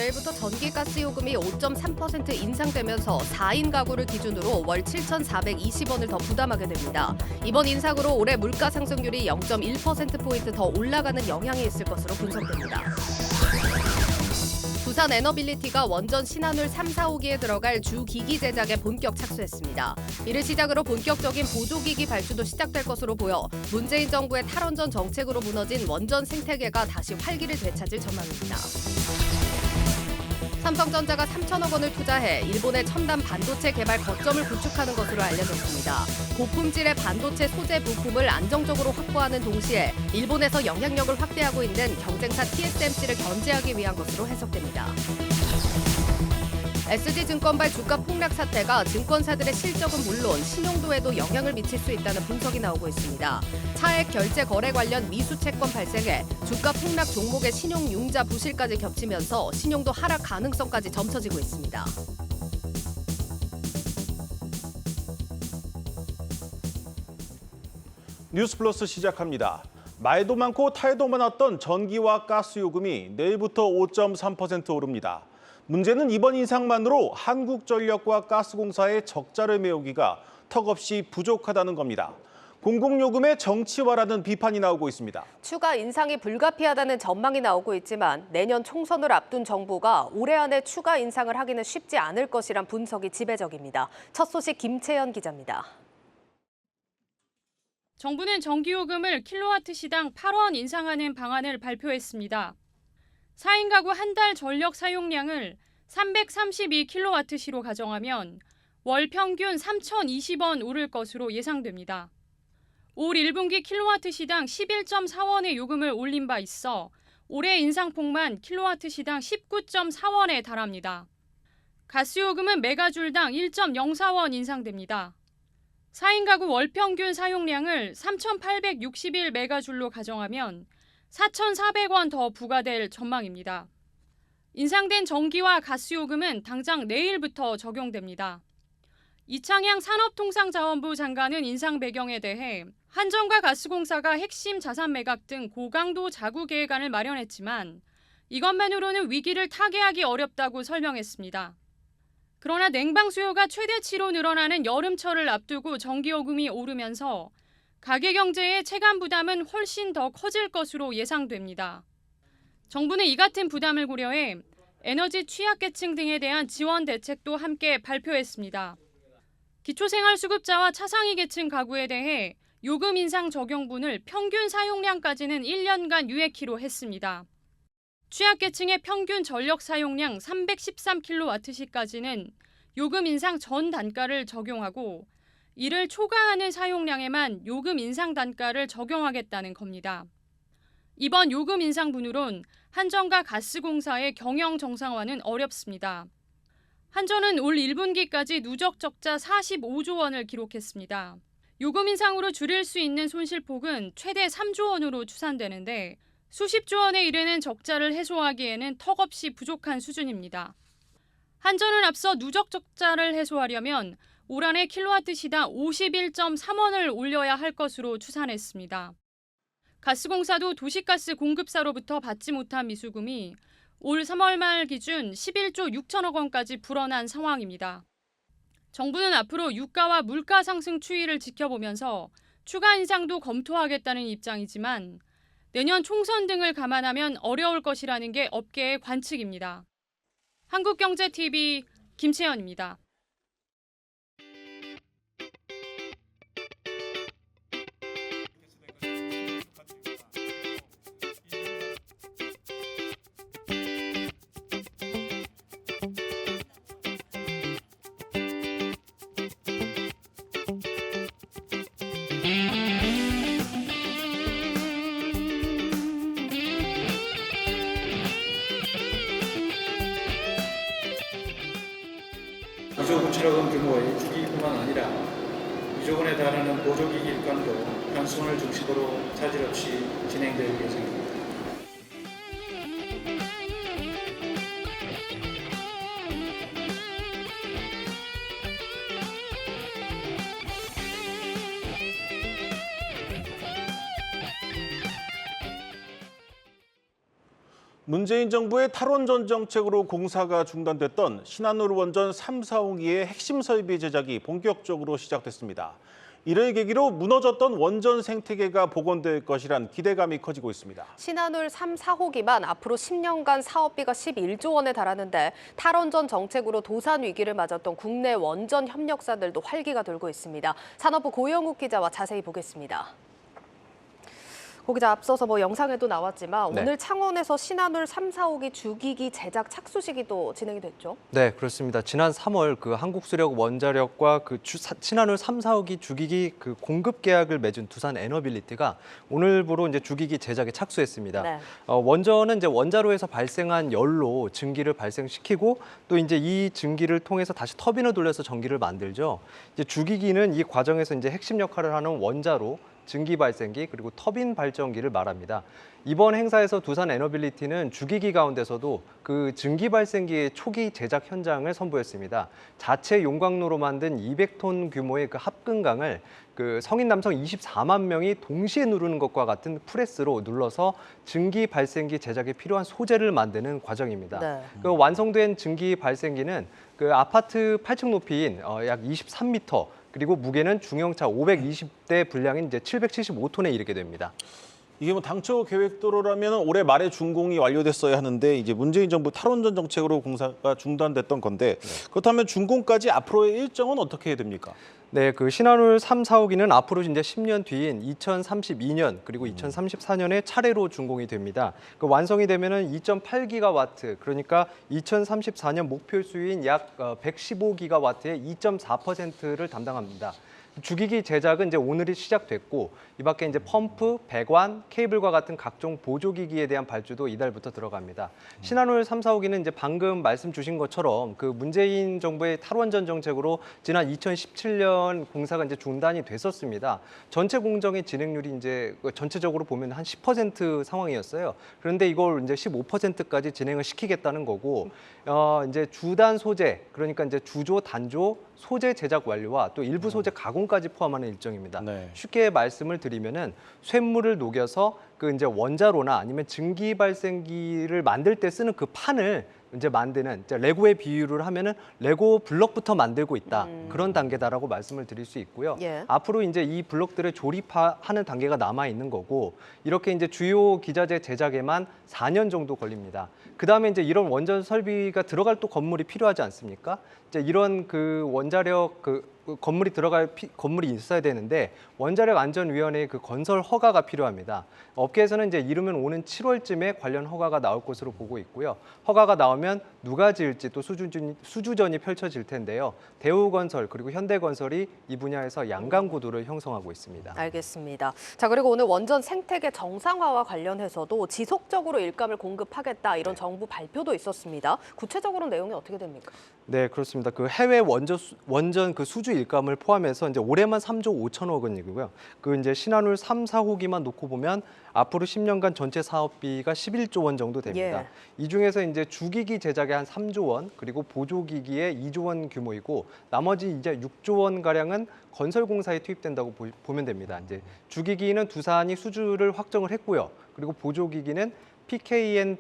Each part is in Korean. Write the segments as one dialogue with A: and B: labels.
A: 내일부터 전기가스 요금이 5.3% 인상되면서 4인 가구를 기준으로 월 7,420원을 더 부담하게 됩니다. 이번 인상으로 올해 물가 상승률이 0.1%포인트 더 올라가는 영향이 있을 것으로 분석됩니다. 두산 에너빌리티가 원전 신한울 3, 4호기에 들어갈 주 기기 제작에 본격 착수했습니다. 이를 시작으로 본격적인 보조기기 발주도 시작될 것으로 보여 문재인 정부의 탈원전 정책으로 무너진 원전 생태계가 다시 활기를 되찾을 전망입니다. 삼성전자가 3천억 원을 투자해 일본의 첨단 반도체 개발 거점을 구축하는 것으로 알려졌습니다. 고품질의 반도체 소재 부품을 안정적으로 확보하는 동시에 일본에서 영향력을 확대하고 있는 경쟁사 TSMC를 견제하기 위한 것으로 해석됩니다. SG증권발 주가 폭락 사태가 증권사들의 실적은 물론 신용도에도 영향을 미칠 수 있다는 분석이 나오고 있습니다. 차액 결제 거래 관련 미수 채권 발생에 주가 폭락 종목의 신용융자 부실까지 겹치면서 신용도 하락 가능성까지 점쳐지고 있습니다.
B: 뉴스플러스 시작합니다. 말도 많고 탈도 많았던 전기와 가스 요금이 내일부터 5.3% 오릅니다. 문제는 이번 인상만으로 한국전력과 가스공사의 적자를 메우기가 턱없이 부족하다는 겁니다. 공공요금의 정치화라는 비판이 나오고 있습니다.
A: 추가 인상이 불가피하다는 전망이 나오고 있지만 내년 총선을 앞둔 정부가 올해 안에 추가 인상을 하기는 쉽지 않을 것이란 분석이 지배적입니다. 첫 소식 김채연 기자입니다.
C: 정부는 전기요금을 킬로와트 시당 8원 인상하는 방안을 발표했습니다. 4인 가구 한 달 전력 사용량을 332킬로와트시로 가정하면 월 평균 3,020원 오를 것으로 예상됩니다. 올 1분기 킬로와트 시당 11.4원의 요금을 올린 바 있어 올해 인상폭만 킬로와트 시당 19.4원에 달합니다. 가스요금은 메가줄당 1.04원 인상됩니다. 4인 가구 월 평균 사용량을 3,861메가줄로 가정하면 4,400원 더 부과될 전망입니다. 인상된 전기와 가스요금은 당장 내일부터 적용됩니다. 이창양 산업통상자원부 장관은 인상 배경에 대해 한전과 가스공사가 핵심 자산 매각 등 고강도 자구 계획안을 마련했지만 이것만으로는 위기를 타개하기 어렵다고 설명했습니다. 그러나 냉방 수요가 최대치로 늘어나는 여름철을 앞두고 전기요금이 오르면서 가계 경제의 체감 부담은 훨씬 더 커질 것으로 예상됩니다. 정부는 이 같은 부담을 고려해 에너지 취약계층 등에 대한 지원 대책도 함께 발표했습니다. 기초생활수급자와 차상위 계층 가구에 대해 요금 인상 적용분을 평균 사용량까지는 1년간 유예키로 했습니다. 취약계층의 평균 전력 사용량 313킬로와트시까지는 요금 인상 전 단가를 적용하고 이를 초과하는 사용량에만 요금 인상 단가를 적용하겠다는 겁니다. 이번 요금 인상분으론 한전과 가스공사의 경영 정상화는 어렵습니다. 한전은 올 1분기까지 누적 적자 45조 원을 기록했습니다. 요금 인상으로 줄일 수 있는 손실폭은 최대 3조 원으로 추산되는데 수십조 원에 이르는 적자를 해소하기에는 턱없이 부족한 수준입니다. 한전은 앞서 누적 적자를 해소하려면 올 한해 킬로와트 시당 51.3원을 올려야 할 것으로 추산했습니다. 가스공사도 도시가스 공급사로부터 받지 못한 미수금이 올 3월 말 기준 11조 6천억 원까지 불어난 상황입니다. 정부는 앞으로 유가와 물가 상승 추이를 지켜보면서 추가 인상도 검토하겠다는 입장이지만 내년 총선 등을 감안하면 어려울 것이라는 게 업계의 관측입니다. 한국경제TV 김채연입니다.
D: 기조 9천억 원 규모의 주기뿐만 아니라 2조 원에 달하는 보조기기 일감도 한수원을 중심으로 차질 없이 진행될 예정입니다.
B: 문재인 정부의 탈원전 정책으로 공사가 중단됐던 신한울 원전 3, 4호기의 핵심 설비 제작이 본격적으로 시작됐습니다. 이를 계기로 무너졌던 원전 생태계가 복원될 것이란 기대감이 커지고 있습니다.
A: 신한울 3, 4호기만 앞으로 10년간 사업비가 11조 원에 달하는데 탈원전 정책으로 도산 위기를 맞았던 국내 원전 협력사들도 활기가 돌고 있습니다. 산업부 고영욱 기자와 자세히 보겠습니다. 고 기자, 앞서서 영상에도 나왔지만
E: 네.
A: 오늘 창원에서 신한울 3, 4호기 주기기 제작 착수식이 또 진행이 됐죠?
E: 네, 그렇습니다. 지난 3월 그 한국수력 원자력과 신한울 3, 4호기 주기기 그 공급 계약을 맺은 두산 에너빌리티가 오늘부로 이제 주기기 제작에 착수했습니다.
A: 네.
E: 원전은 이제 원자로에서 발생한 열로 증기를 발생시키고 또 이제 이 증기를 통해서 다시 터빈을 돌려서 전기를 만들죠. 이제 주기기는 이 과정에서 이제 핵심 역할을 하는 원자로, 증기 발생기 그리고 터빈 발전기를 말합니다. 이번 행사에서 두산 에너빌리티는 주기기 가운데서도 그 증기 발생기의 초기 제작 현장을 선보였습니다. 자체 용광로로 만든 200톤 규모의 그 합금강을 그 성인 남성 24만 명이 동시에 누르는 것과 같은 프레스로 눌러서 증기 발생기 제작에 필요한 소재를 만드는 과정입니다.
A: 네.
E: 그 완성된 증기 발생기는 그 아파트 8층 높이인 약 23m 그리고 무게는 중형차 520대 분량인 이제 775톤에 이르게 됩니다.
B: 이게 당초 계획대로라면 올해 말에 준공이 완료됐어야 하는데 이제 문재인 정부 탈원전 정책으로 공사가 중단됐던 건데 그렇다면 준공까지 앞으로의 일정은 어떻게 됩니까?
E: 네, 그 신한울 3, 4호기는 앞으로 이제 10년 뒤인 2032년 그리고 2034년에 차례로 준공이 됩니다. 그 완성이 되면은 2.8기가와트, 그러니까 2034년 목표 수위인 약 115기가와트의 2.4%를 담당합니다. 주기기 제작은 이제 오늘이 시작됐고 이 밖에 이제 펌프, 배관, 케이블과 같은 각종 보조기기에 대한 발주도 이달부터 들어갑니다. 신한울 3, 4호기는 이제 방금 말씀 주신 것처럼 그 문재인 정부의 탈원전 정책으로 지난 2017년 공사가 이제 중단이 됐었습니다. 전체 공정의 진행률이 이제 전체적으로 보면 한 10% 상황이었어요. 그런데 이걸 이제 15%까지 진행을 시키겠다는 거고 이제 주단 소재, 그러니까 이제 주조, 단조, 소재 제작 완료와 또 일부 소재 가공까지 포함하는 일정입니다.
B: 네.
E: 쉽게 말씀을 드리면은 쇳물을 녹여서 그 이제 원자로나 아니면 증기 발생기를 만들 때 쓰는 그 판을 이제 만드는 이제 레고의 비유를 하면은 레고 블럭부터 만들고 있다. 그런 단계다라고 말씀을 드릴 수 있고요.
A: 예.
E: 앞으로 이제 이 블럭들을 조립하는 단계가 남아 있는 거고 이렇게 이제 주요 기자재 제작에만 4년 정도 걸립니다. 그다음에 이제 이런 원전 설비가 들어갈 또 건물이 필요하지 않습니까? 이제 이런 그 원자력 건물이 건물이 있어야 되는데 원자력 안전위원회의 그 건설 허가가 필요합니다. 업계에서는 이제 이르면 오는 7월쯤에 관련 허가가 나올 것으로 보고 있고요. 허가가 나오면 누가 지을지 또 수주전이 펼쳐질 텐데요. 대우건설 그리고 현대건설이 이 분야에서 양강구도를 형성하고 있습니다.
A: 알겠습니다. 자, 그리고 오늘 원전 생태계 정상화와 관련해서도 지속적으로 일감을 공급하겠다 이런 정부 발표도 있었습니다. 구체적으로 내용이 어떻게 됩니까?
E: 네, 그렇습니다. 그 해외 원전 그 수주 일감을 포함해서 이제 올해만 3조 5천억 원이고요. 그 이제 신한울 3, 4호기만 놓고 보면 앞으로 10년간 전체 사업비가 11조 원 정도 됩니다.
A: 예.
E: 이 중에서 이제 주기기 제작에 한 3조 원, 그리고 보조기기에 2조 원 규모이고 나머지 이제 6조 원 가량은 건설 공사에 투입된다고 보면 됩니다. 이제 주기기는 두산이 수주를 확정을 했고요. 그리고 보조기기는 PK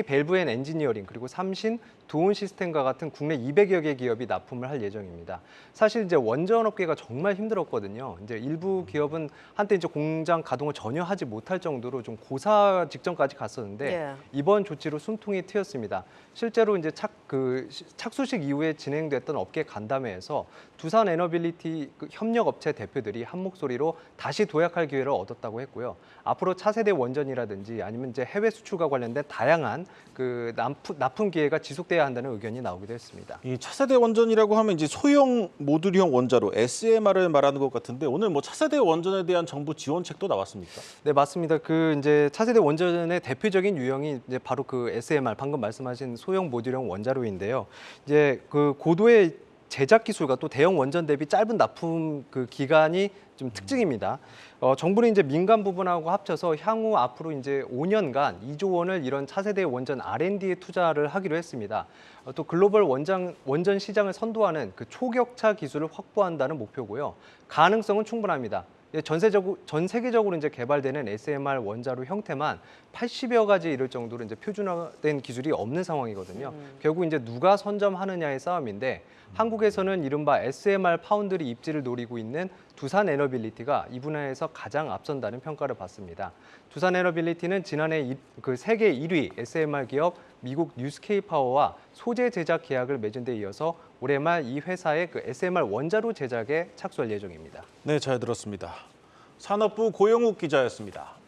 E: 밸브 앤 엔지니어링 그리고 삼신, 두온 시스템과 같은 국내 200여 개 기업이 납품을 할 예정입니다. 사실 이제 원전 업계가 정말 힘들었거든요. 이제 일부 기업은 한때 이제 공장 가동을 전혀 하지 못할 정도로 좀 고사 직전까지 갔었는데
A: 예.
E: 이번 조치로 숨통이 트였습니다. 실제로 이제 착수식 이후에 진행됐던 업계 간담회에서 두산 에너빌리티 협력업체 대표들이 한 목소리로 다시 도약할 기회를 얻었다고 했고요. 앞으로 차세대 원전이라든지 아니면 이제 해외 수출과 관련된 다양한 그 납품 기회가 지속돼야 한다는 의견이 나오기도 했습니다.
B: 이 차세대 원전이라고 하면 이제 소형 모듈형 원자로 SMR을 말하는 것 같은데 오늘 뭐 차세대 원전에 대한 정부 지원책도 나왔습니까?
E: 네, 맞습니다. 그 이제 차세대 원전의 대표적인 유형이 이제 바로 그 SMR 방금 말씀하신 소형 모듈형 원자로인데요. 이제 그 고도의 제작 기술과 또 대형 원전 대비 짧은 납품 그 기간이 좀 특징입니다. 정부는 이제 민간 부분하고 합쳐서 향후 앞으로 이제 5년간 2조 원을 이런 차세대 원전 R&D에 투자를 하기로 했습니다. 또 글로벌 원전 시장을 선도하는 그 초격차 기술을 확보한다는 목표고요. 가능성은 충분합니다. 전 세계적으로 이제 개발되는 SMR 원자로 형태만 80여 가지 이를 정도로 이제 표준화된 기술이 없는 상황이거든요. 결국 이제 누가 선점하느냐의 싸움인데 한국에서는 이른바 SMR 파운드리 입지를 노리고 있는 두산 에너빌리티가 이 분야에서 가장 앞선다는 평가를 받습니다. 두산 에너빌리티는 지난해 그 세계 1위 SMR 기업 미국 뉴스케이 파워와 소재 제작 계약을 맺은 데 이어서 올해 말 이 회사의 그 SMR 원자로 제작에 착수할 예정입니다.
B: 네, 잘 들었습니다. 산업부 고영욱 기자였습니다.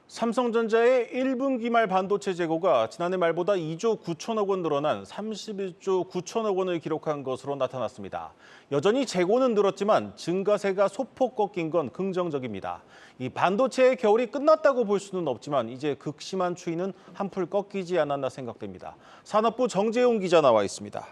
B: 삼성전자의 1분기 말 반도체 재고가 지난해 말보다 2조 9천억 원 늘어난 31조 9천억 원을 기록한 것으로 나타났습니다. 여전히 재고는 늘었지만 증가세가 소폭 꺾인 건 긍정적입니다. 이 반도체의 겨울이 끝났다고 볼 수는 없지만 이제 극심한 추이는 한풀 꺾이지 않았나 생각됩니다. 산업부 정재용 기자 나와 있습니다.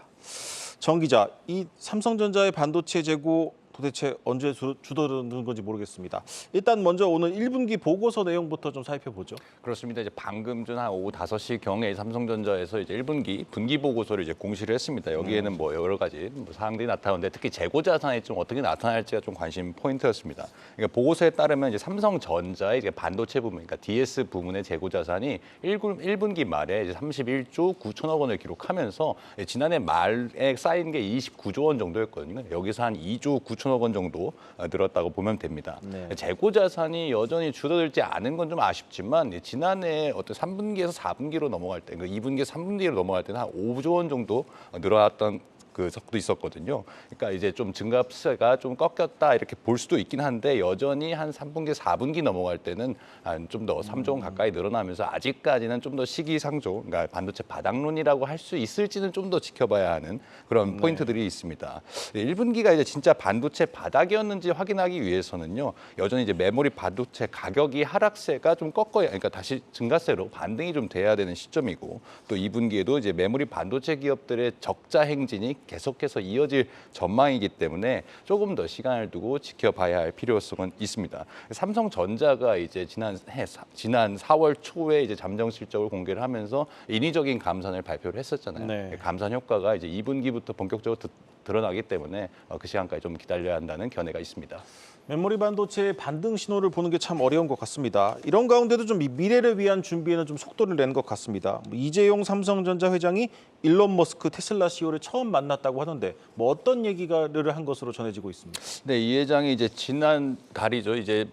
B: 정 기자, 이 삼성전자의 반도체 재고 도대체 언제 줄어드는 건지 모르겠습니다. 일단 먼저 오늘 1분기 보고서 내용부터 좀 살펴보죠.
F: 그렇습니다. 이제 방금 전 한 오후 5시 경에 삼성전자에서 이제 1분기 분기 보고서를 이제 공시를 했습니다. 여기에는 뭐 여러 가지 사항들이 나타나는데 특히 재고 자산이 좀 어떻게 나타날지가 좀 관심 포인트였습니다. 그러니까 보고서에 따르면 이제 삼성전자의 이제 반도체 부분, 그러니까 DS 부문의 재고 자산이 1분기 말에 이제 31조 9천억 원을 기록하면서 지난해 말에 쌓인 게 29조 원 정도였거든요. 여기서 한 2조 9천억 원 정도 늘었다고 보면 됩니다.
B: 네.
F: 재고 자산이 여전히 줄어들지 않은 건 좀 아쉽지만 지난해 어떤 3분기에서 4분기로 넘어갈 때, 그 2분기, 3분기로 넘어갈 때는 한 5조 원 정도 늘어났던 그 적도 있었거든요. 그러니까 이제 좀 증가세가 좀 꺾였다 이렇게 볼 수도 있긴 한데 여전히 한 3분기, 4분기 넘어갈 때는 한 좀 더 3조 원 가까이 늘어나면서 아직까지는 좀 더 시기상조, 그러니까 반도체 바닥론이라고 할 수 있을지는 좀 더 지켜봐야 하는 그런 포인트들이 있습니다. 1분기가 이제 진짜 반도체 바닥이었는지 확인하기 위해서는요. 여전히 이제 메모리 반도체 가격이 하락세가 좀 꺾어야, 그러니까 다시 증가세로 반등이 좀 돼야 되는 시점이고 또 2분기에도 이제 메모리 반도체 기업들의 적자 행진이 계속해서 이어질 전망이기 때문에 조금 더 시간을 두고 지켜봐야 할 필요성은 있습니다. 삼성전자가 이제 지난 4월 초에 이제 잠정 실적을 공개를 하면서 인위적인 감산을 발표를 했었잖아요.
B: 네.
F: 감산 효과가 이제 2분기부터 본격적으로 드러나기 때문에 그 시간까지 좀 기다려야 한다는 견해가 있습니다.
B: 메모리 반도체의 반등 신호를 보는 게 참 어려운 것 같습니다. 이런 가운데도 좀 미래를 위한 준비에는 좀 속도를 낸 것 같습니다. 이재용 삼성전자 회장이 일론 머스크 테슬라 CEO를 처음 만났다고 하던데 뭐 어떤 얘기를 한 것으로 전해지고 있습니다.
F: 네, 이 회장이 이제 지난 달이죠. 이제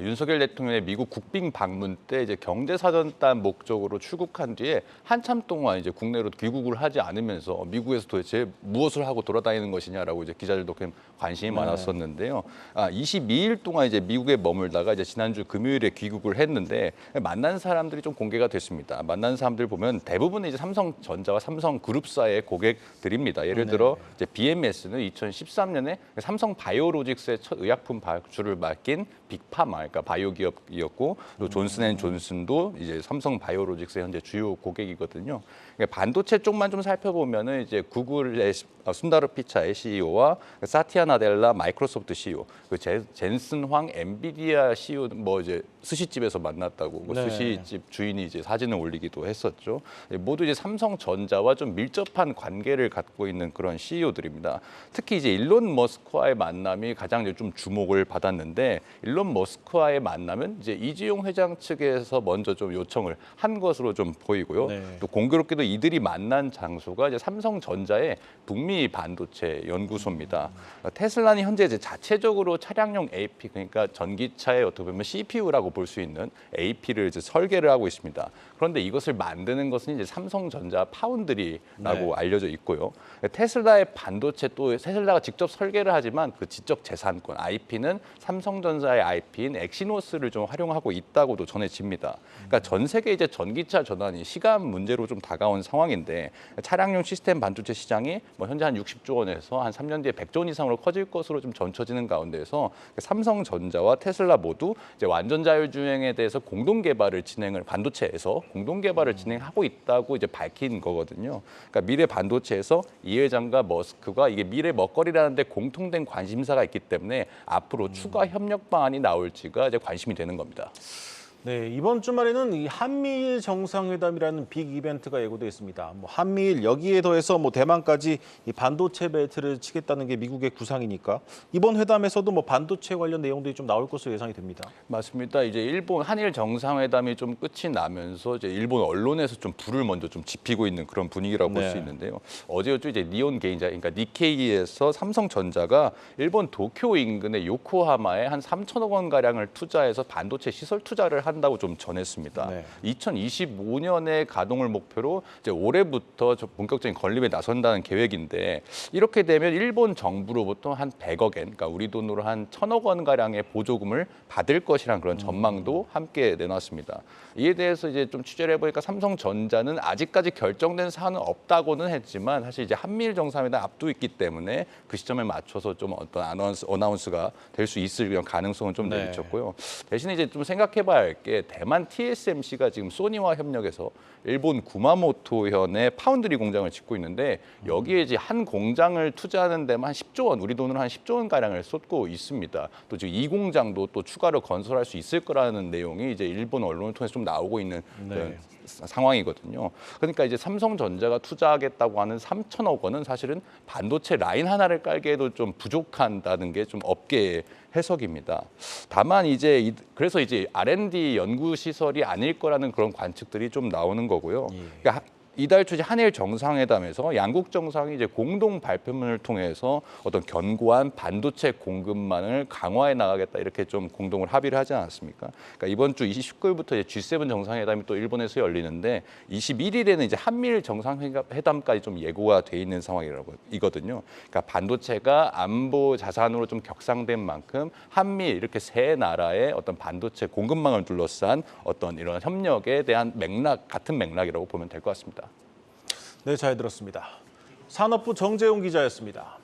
F: 윤석열 대통령의 미국 국빈 방문 때 이제 경제사절단 목적으로 출국한 뒤에 한참 동안 이제 국내로 귀국을 하지 않으면서 미국에서 도대체 무엇을 하고 돌아다니는 것이냐라고 이제 기자들도 관심이 많았었는데요. 22일 동안 이제 미국에 머물다가 이제 지난주 금요일에 귀국을 했는데 만난 사람들이 좀 공개가 됐습니다. 만난 사람들 보면 대부분은 이제 삼성전자와 삼성그룹사의 고객들입니다. 예를 들어 이제 BMS는 2013년에 삼성 바이오로직스의 첫 의약품 발주를 맡긴 빅파마, 그러니까 바이오 기업이었고 또 존슨앤존슨도 이제 삼성 바이오로직스의 현재 주요 고객이거든요. 그러니까 반도체 쪽만 좀 살펴보면은 이제 구글의 순다르 피차이 CEO와 사티아 나델라 마이크로소프트 CEO, 그 젠슨 황 엔비디아 CEO 뭐 이제 스시집에서 만났다고 그 스시집 주인이 이제 사진을 올리기도 했었죠. 모두 이제 삼성전자와 좀 밀접한 관계를 갖고 있는 그런 CEO들입니다. 특히 이제 일론 머스크와의 만남이 가장 이제 좀 주목을 받았는데 일론 머스크와의 만남은 이제 이재용 회장 측에서 먼저 좀 요청을 한 것으로 좀 보이고요. 또 공교롭게도 이들이 만난 장소가 이제 삼성전자의 북미 반도체 연구소입니다. 테슬라는 현재 이제 자체적으로 차량용 AP, 그러니까 전기차의 어떻게 보면 CPU라고 볼 수 있는 AP를 이제 설계를 하고 있습니다. 그런데 이것을 만드는 것은 이제 삼성전자 파운드리라고 알려져 있고요. 테슬라의 반도체 또 테슬라가 직접 설계를 하지만 그 지적 재산권 IP는 삼성전자의 IP인 엑시노스를 좀 활용하고 있다고도 전해집니다. 그러니까 전 세계 이제 전기차 전환이 시간 문제로 좀 다가온 상황인데 차량용 시스템 반도체 시장이 뭐 현재 한 60조 원에서 한 3년 뒤에 100조 원 이상으로 커질 것으로 좀 전쳐지는 가운데서 삼성전자와 테슬라 모두 이제 완전 자율주행에 대해서 반도체에서 공동 개발을 진행하고 있다고 이제 밝힌 거거든요. 그러니까 미래 반도체에서 이 회장과 머스크가 이게 미래 먹거리라는데 공통된 관심사가 있기 때문에 앞으로 추가 협력 방안이 나올지가 이제 관심이 되는 겁니다.
B: 네, 이번 주말에는 이 한미일 정상회담이라는 빅 이벤트가 예고돼 있습니다. 뭐 한미일 여기에 더해서 뭐 대만까지 이 반도체 벨트를 치겠다는 게 미국의 구상이니까 이번 회담에서도 뭐 반도체 관련 내용들이 좀 나올 것으로 예상이 됩니다.
F: 맞습니다. 이제 일본 한일 정상회담이 좀 끝이 나면서 이제 일본 언론에서 좀 불을 먼저 좀 지피고 있는 그런 분위기라고 볼 수 있는데요. 어제였죠. 이제 니온 게인자, 그러니까 니케이에서 삼성전자가 일본 도쿄 인근의 요코하마에 한 3천억 원 가량을 투자해서 반도체 시설 투자를 한다고 좀 전했습니다.
B: 네.
F: 2025년에 가동을 목표로 이제 올해부터 본격적인 건립에 나선다는 계획인데 이렇게 되면 일본 정부로부터 한 100억 엔, 그러니까 우리 돈으로 한 1,000억 원 가량의 보조금을 받을 것이라는 그런 전망도 함께 내놨습니다. 이에 대해서 이제 좀 취재를 해보니까 삼성전자는 아직까지 결정된 사안은 없다고는 했지만 사실 이제 한미일 정상회담 앞두고 있기 때문에 그 시점에 맞춰서 좀 어떤 어나운스가 될 수 있을 그런 가능성은 좀 내비쳤고요. 대신에 이제 좀 생각해봐야 할 게 대만 TSMC가 지금 소니와 협력해서 일본 구마모토현의 파운드리 공장을 짓고 있는데 여기에 이제 한 공장을 투자하는 데만 한 10조 원, 우리 돈으로 한 10조 원 가량을 쏟고 있습니다. 또 지금 이 공장도 또 추가로 건설할 수 있을 거라는 내용이 이제 일본 언론을 통해서 좀 나오고 있는 그런 상황이거든요. 그러니까 이제 삼성전자가 투자하겠다고 하는 3천억 원은 사실은 반도체 라인 하나를 깔기에도 좀 부족한다는 게 좀 업계의 해석입니다. 다만 이제 그래서 이제 R&D 연구 시설이 아닐 거라는 그런 관측들이 좀 나오는 거고요. 그러니까 이달 초 한일 정상회담에서 양국 정상이 이제 공동 발표문을 통해서 어떤 견고한 반도체 공급망을 강화해 나가겠다 이렇게 좀 공동을 합의를 하지 않았습니까? 그러니까 이번 주 29일부터 이제 G7 정상회담이 또 일본에서 열리는데 21일에는 이제 한미일 정상회담까지 좀 예고가 돼 있는 상황이거든요. 그러니까 반도체가 안보 자산으로 좀 격상된 만큼 한미일 이렇게 세 나라의 어떤 반도체 공급망을 둘러싼 어떤 이런 협력에 대한 같은 맥락이라고 보면 될 것 같습니다.
B: 네, 잘 들었습니다. 산업부 정재용 기자였습니다.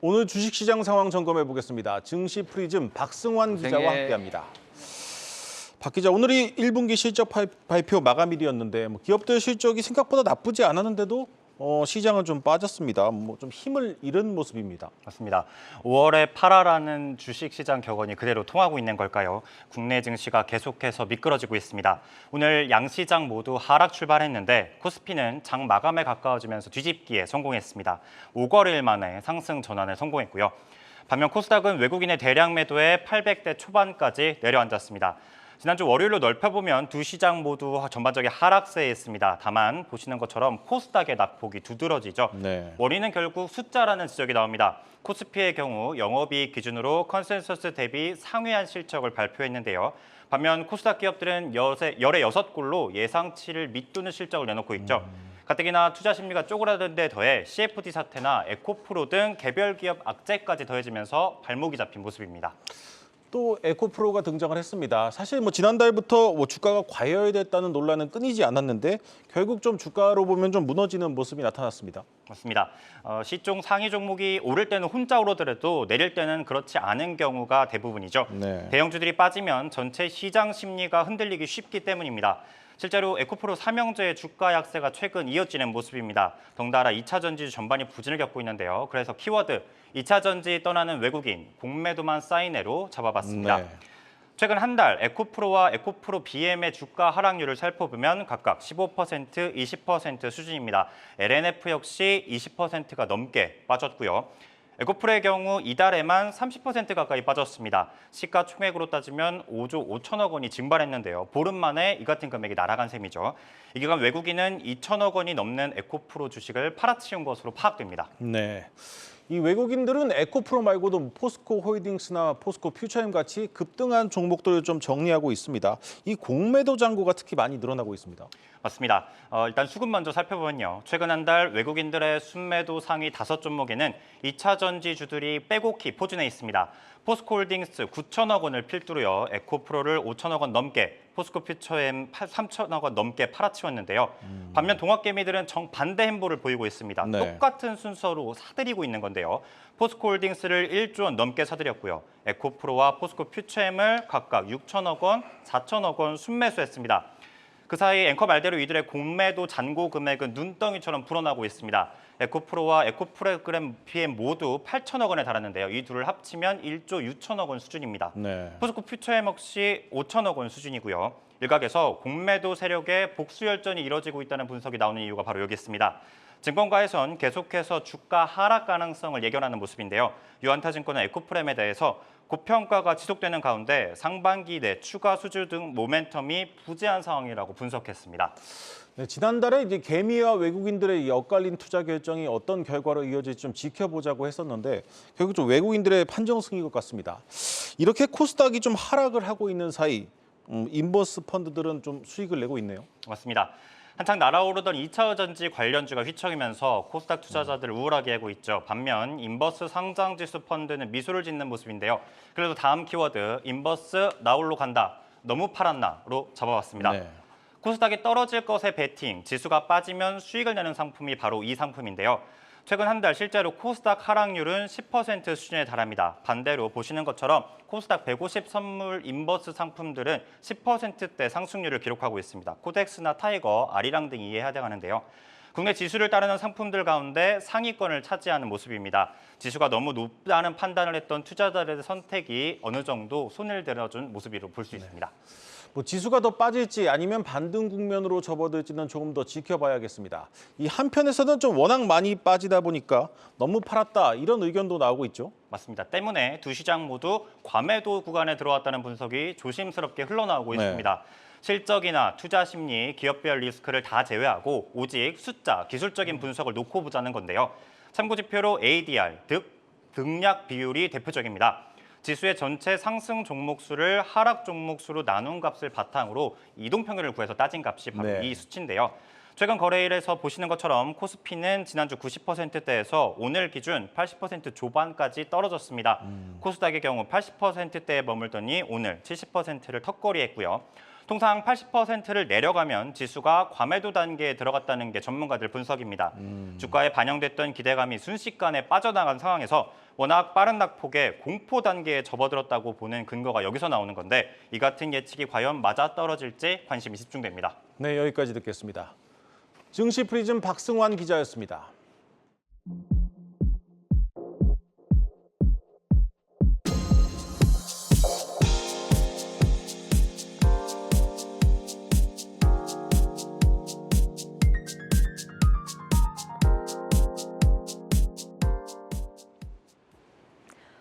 B: 오늘 주식시장 상황 점검해 보겠습니다. 증시 프리즘 박승환 기자와 함께합니다. 박 기자, 오늘이 1분기 실적 발표 마감일이었는데 기업들 실적이 생각보다 나쁘지 않았는데도 시장은 좀 빠졌습니다. 좀 힘을 잃은 모습입니다.
G: 맞습니다. 5월에 팔아라는 주식시장 격언이 그대로 통하고 있는 걸까요? 국내 증시가 계속해서 미끄러지고 있습니다. 오늘 양시장 모두 하락 출발했는데 코스피는 장 마감에 가까워지면서 뒤집기에 성공했습니다. 5거래일 만에 상승 전환에 성공했고요. 반면 코스닥은 외국인의 대량 매도에 800대 초반까지 내려앉았습니다. 지난주 월요일로 넓혀보면 두 시장 모두 전반적인 하락세에 있습니다. 다만 보시는 것처럼 코스닥의 낙폭이 두드러지죠. 원인은 결국 숫자라는 지적이 나옵니다. 코스피의 경우 영업이익 기준으로 컨센서스 대비 상회한 실적을 발표했는데요. 반면 코스닥 기업들은 열의 6골로 예상치를 밑도는 실적을 내놓고 있죠. 가뜩이나 투자 심리가 쪼그라든 데 더해 CFD 사태나 에코프로 등 개별 기업 악재까지 더해지면서 발목이 잡힌 모습입니다.
B: 또 에코프로가 등장을 했습니다. 사실 지난달부터 주가가 과열됐다는 논란은 끊이지 않았는데 결국 좀 주가로 보면 좀 무너지는 모습이 나타났습니다.
G: 맞습니다. 시종 상위 종목이 오를 때는 혼자 오르더라도 내릴 때는 그렇지 않은 경우가 대부분이죠. 대형주들이 빠지면 전체 시장 심리가 흔들리기 쉽기 때문입니다. 실제로 에코프로 삼형제의 주가 약세가 최근 이어지는 모습입니다. 덩달아 2차 전지 전반이 부진을 겪고 있는데요. 그래서 키워드 2차 전지 떠나는 외국인, 공매도만 사인해로 잡아봤습니다.
B: 네.
G: 최근 한 달 에코프로와 에코프로 BM의 주가 하락률을 살펴보면 각각 15%, 20% 수준입니다. LNF 역시 20%가 넘게 빠졌고요. 에코프로의 경우 이달에만 30% 가까이 빠졌습니다. 시가총액으로 따지면 5조 5천억 원이 증발했는데요. 보름 만에 이 같은 금액이 날아간 셈이죠. 이 기간 외국인은 2천억 원이 넘는 에코프로 주식을 팔아치운 것으로 파악됩니다.
B: 네. 이 외국인들은 에코프로 말고도 포스코 홀딩스나 포스코 퓨처엠 같이 급등한 종목들을 좀 정리하고 있습니다. 이 공매도 잔고가 특히 많이 늘어나고 있습니다.
G: 맞습니다. 일단 수급 먼저 살펴보면요. 최근 한 달 외국인들의 순매도 상위 5종목에는 2차 전지주들이 빼곡히 포진해 있습니다. 포스코홀딩스 9천억 원을 필두로요. 에코프로를 5천억 원 넘게, 포스코 퓨처엠 3천억 원 넘게 팔아치웠는데요. 반면 동학개미들은 정반대 행보를 보이고 있습니다.
B: 네.
G: 똑같은 순서로 사들이고 있는 건데요. 포스코홀딩스를 1조 원 넘게 사들였고요. 에코프로와 포스코 퓨처엠을 각각 6천억 원, 4천억 원 순매수했습니다. 그 사이 앵커 말대로 이들의 공매도 잔고 금액은 눈덩이처럼 불어나고 있습니다. 에코프로와 에코프로그램 PM 모두 8천억 원에 달았는데요. 이 둘을 합치면 1조 6천억 원 수준입니다.
B: 네.
G: 포스코 퓨처엠 역시 5천억 원 수준이고요. 일각에서 공매도 세력의 복수 열전이 이뤄지고 있다는 분석이 나오는 이유가 바로 여기 있습니다. 증권가에선 계속해서 주가 하락 가능성을 예견하는 모습인데요. 유안타증권은 에코프렘에 대해서 고평가가 지속되는 가운데 상반기 내 추가 수주 등 모멘텀이 부재한 상황이라고 분석했습니다.
B: 네, 지난달에 이제 개미와 외국인들의 이 엇갈린 투자 결정이 어떤 결과로 이어질지 좀 지켜보자고 했었는데 결국 좀 외국인들의 판정 승인 것 같습니다. 이렇게 코스닥이 좀 하락을 하고 있는 사이 인버스 펀드들은 좀 수익을 내고 있네요.
G: 맞습니다. 한창 날아오르던 2차 전지 관련주가 휘청이면서 코스닥 투자자들을 우울하게 하고 있죠. 반면 인버스 상장지수 펀드는 미소를 짓는 모습인데요. 그래도 다음 키워드 인버스 나홀로 간다. 너무 팔았나로 잡아봤습니다.
B: 네.
G: 코스닥이 떨어질 것에 베팅, 지수가 빠지면 수익을 내는 상품이 바로 이 상품인데요. 최근 한 달 실제로 코스닥 하락률은 10% 수준에 달합니다. 반대로 보시는 것처럼 코스닥 150 선물 인버스 상품들은 10%대 상승률을 기록하고 있습니다. 코덱스나 타이거, 아리랑 등이 이에 해당하는데요. 국내 지수를 따르는 상품들 가운데 상위권을 차지하는 모습입니다. 지수가 너무 높다는 판단을 했던 투자자들의 선택이 어느 정도 손을 들어준 모습으로 볼 수 있습니다.
B: 뭐 지수가 더 빠질지 아니면 반등 국면으로 접어들지는 조금 더 지켜봐야겠습니다. 이 한편에서는 좀 워낙 많이 빠지다 보니까 너무 팔았다 이런 의견도 나오고 있죠.
G: 맞습니다. 때문에 두 시장 모두 과매도 구간에 들어왔다는 분석이 조심스럽게 흘러나오고
B: 네.
G: 있습니다. 실적이나 투자 심리, 기업별 리스크를 다 제외하고 오직 숫자, 기술적인 분석을 놓고 보자는 건데요. 참고지표로 ADR, 즉 등락 비율이 대표적입니다. 지수의 전체 상승 종목수를 하락 종목수로 나눈 값을 바탕으로 이동평균을 구해서 따진 값이 바로
B: 네.
G: 이 수치인데요. 최근 거래일에서 보시는 것처럼 코스피는 지난주 90%대에서 오늘 기준 80% 조반까지 떨어졌습니다. 코스닥의 경우 80%대에 머물더니 오늘 70%를 턱걸이했고요. 통상 80%를 내려가면 지수가 과매도 단계에 들어갔다는 게 전문가들 분석입니다. 주가에 반영됐던 기대감이 순식간에 빠져나간 상황에서 워낙 빠른 낙폭에 공포 단계에 접어들었다고 보는 근거가 여기서 나오는 건데 이 같은 예측이 과연 맞아떨어질지 관심이 집중됩니다.
B: 네, 여기까지 듣겠습니다. 증시 프리즘 박승환 기자였습니다.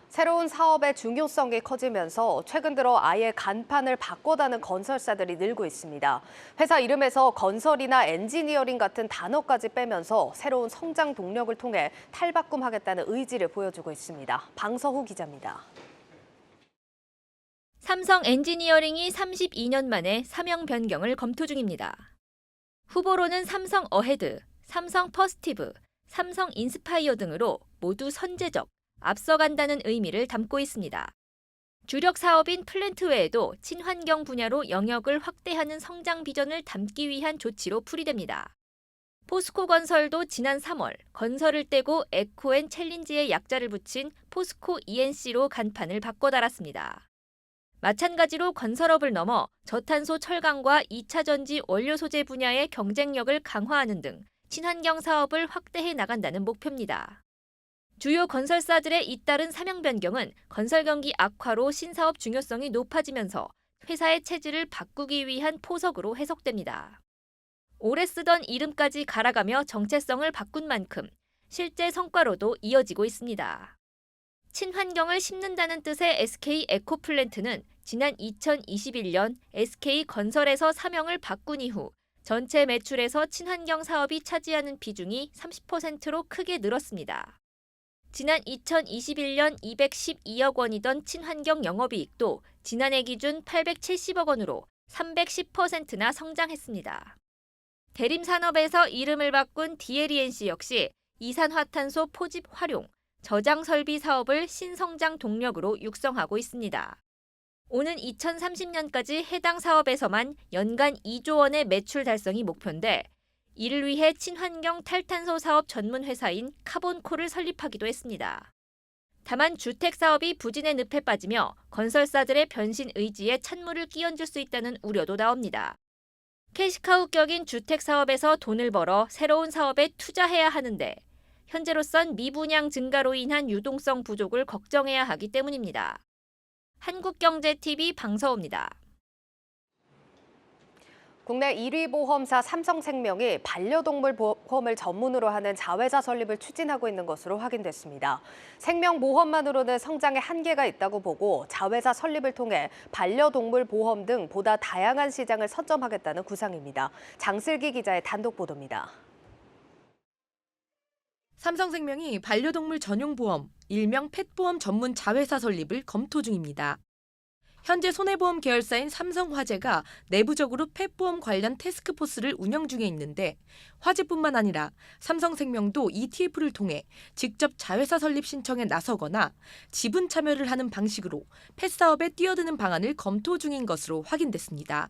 A: 새로운 사업의 중요성이 커지면서 최근 들어 아예 간판을 바꿔다는 건설사들이 늘고 있습니다. 회사 이름에서 건설이나 엔지니어링 같은 단어까지 빼면서 새로운 성장 동력을 통해 탈바꿈하겠다는 의지를 보여주고 있습니다. 방서후 기자입니다.
H: 삼성 엔지니어링이 32년 만에 사명 변경을 검토 중입니다. 후보로는 삼성 어헤드, 삼성 퍼스티브, 삼성 인스파이어 등으로 모두 선제적, 앞서간다는 의미를 담고 있습니다. 주력 사업인 플랜트 외에도 친환경 분야로 영역을 확대하는 성장 비전을 담기 위한 조치로 풀이됩니다. 포스코 건설도 지난 3월 건설을 떼고 에코 앤 챌린지의 약자를 붙인 포스코 ENC로 간판을 바꿔 달았습니다. 마찬가지로 건설업을 넘어 저탄소 철강과 2차 전지 원료 소재 분야의 경쟁력을 강화하는 등 친환경 사업을 확대해 나간다는 목표입니다. 주요 건설사들의 잇따른 사명 변경은 건설 경기 악화로 신사업 중요성이 높아지면서 회사의 체질을 바꾸기 위한 포석으로 해석됩니다. 오래 쓰던 이름까지 갈아가며 정체성을 바꾼 만큼 실제 성과로도 이어지고 있습니다. 친환경을 심는다는 뜻의 SK 에코플랜트는 지난 2021년 SK 건설에서 사명을 바꾼 이후 전체 매출에서 친환경 사업이 차지하는 비중이 30%로 크게 늘었습니다. 지난 2021년 212억 원이던 친환경 영업이익도 지난해 기준 870억 원으로 310%나 성장했습니다. 대림산업에서 이름을 바꾼 DLENC 역시 이산화탄소 포집 활용, 저장 설비 사업을 신성장 동력으로 육성하고 있습니다. 오는 2030년까지 해당 사업에서만 연간 2조 원의 매출 달성이 목표인데 이를 위해 친환경 탈탄소 사업 전문 회사인 카본코를 설립하기도 했습니다. 다만 주택 사업이 부진의 늪에 빠지며 건설사들의 변신 의지에 찬물을 끼얹을 수 있다는 우려도 나옵니다. 캐시카우 격인 주택 사업에서 돈을 벌어 새로운 사업에 투자해야 하는데 현재로선 미분양 증가로 인한 유동성 부족을 걱정해야 하기 때문입니다. 한국경제TV 방서호입니다.
A: 국내 1위 보험사 삼성생명이 반려동물 보험을 전문으로 하는 자회사 설립을 추진하고 있는 것으로 확인됐습니다. 생명보험만으로는 성장에 한계가 있다고 보고 자회사 설립을 통해 반려동물 보험 등 보다 다양한 시장을 선점하겠다는 구상입니다. 장슬기 기자의 단독 보도입니다.
I: 삼성생명이 반려동물 전용 보험, 일명 펫보험 전문 자회사 설립을 검토 중입니다. 현재 손해보험 계열사인 삼성화재가 내부적으로 펫보험 관련 태스크포스를 운영 중에 있는데 화재뿐만 아니라 삼성생명도 ETF를 통해 직접 자회사 설립 신청에 나서거나 지분 참여를 하는 방식으로 펫 사업에 뛰어드는 방안을 검토 중인 것으로 확인됐습니다.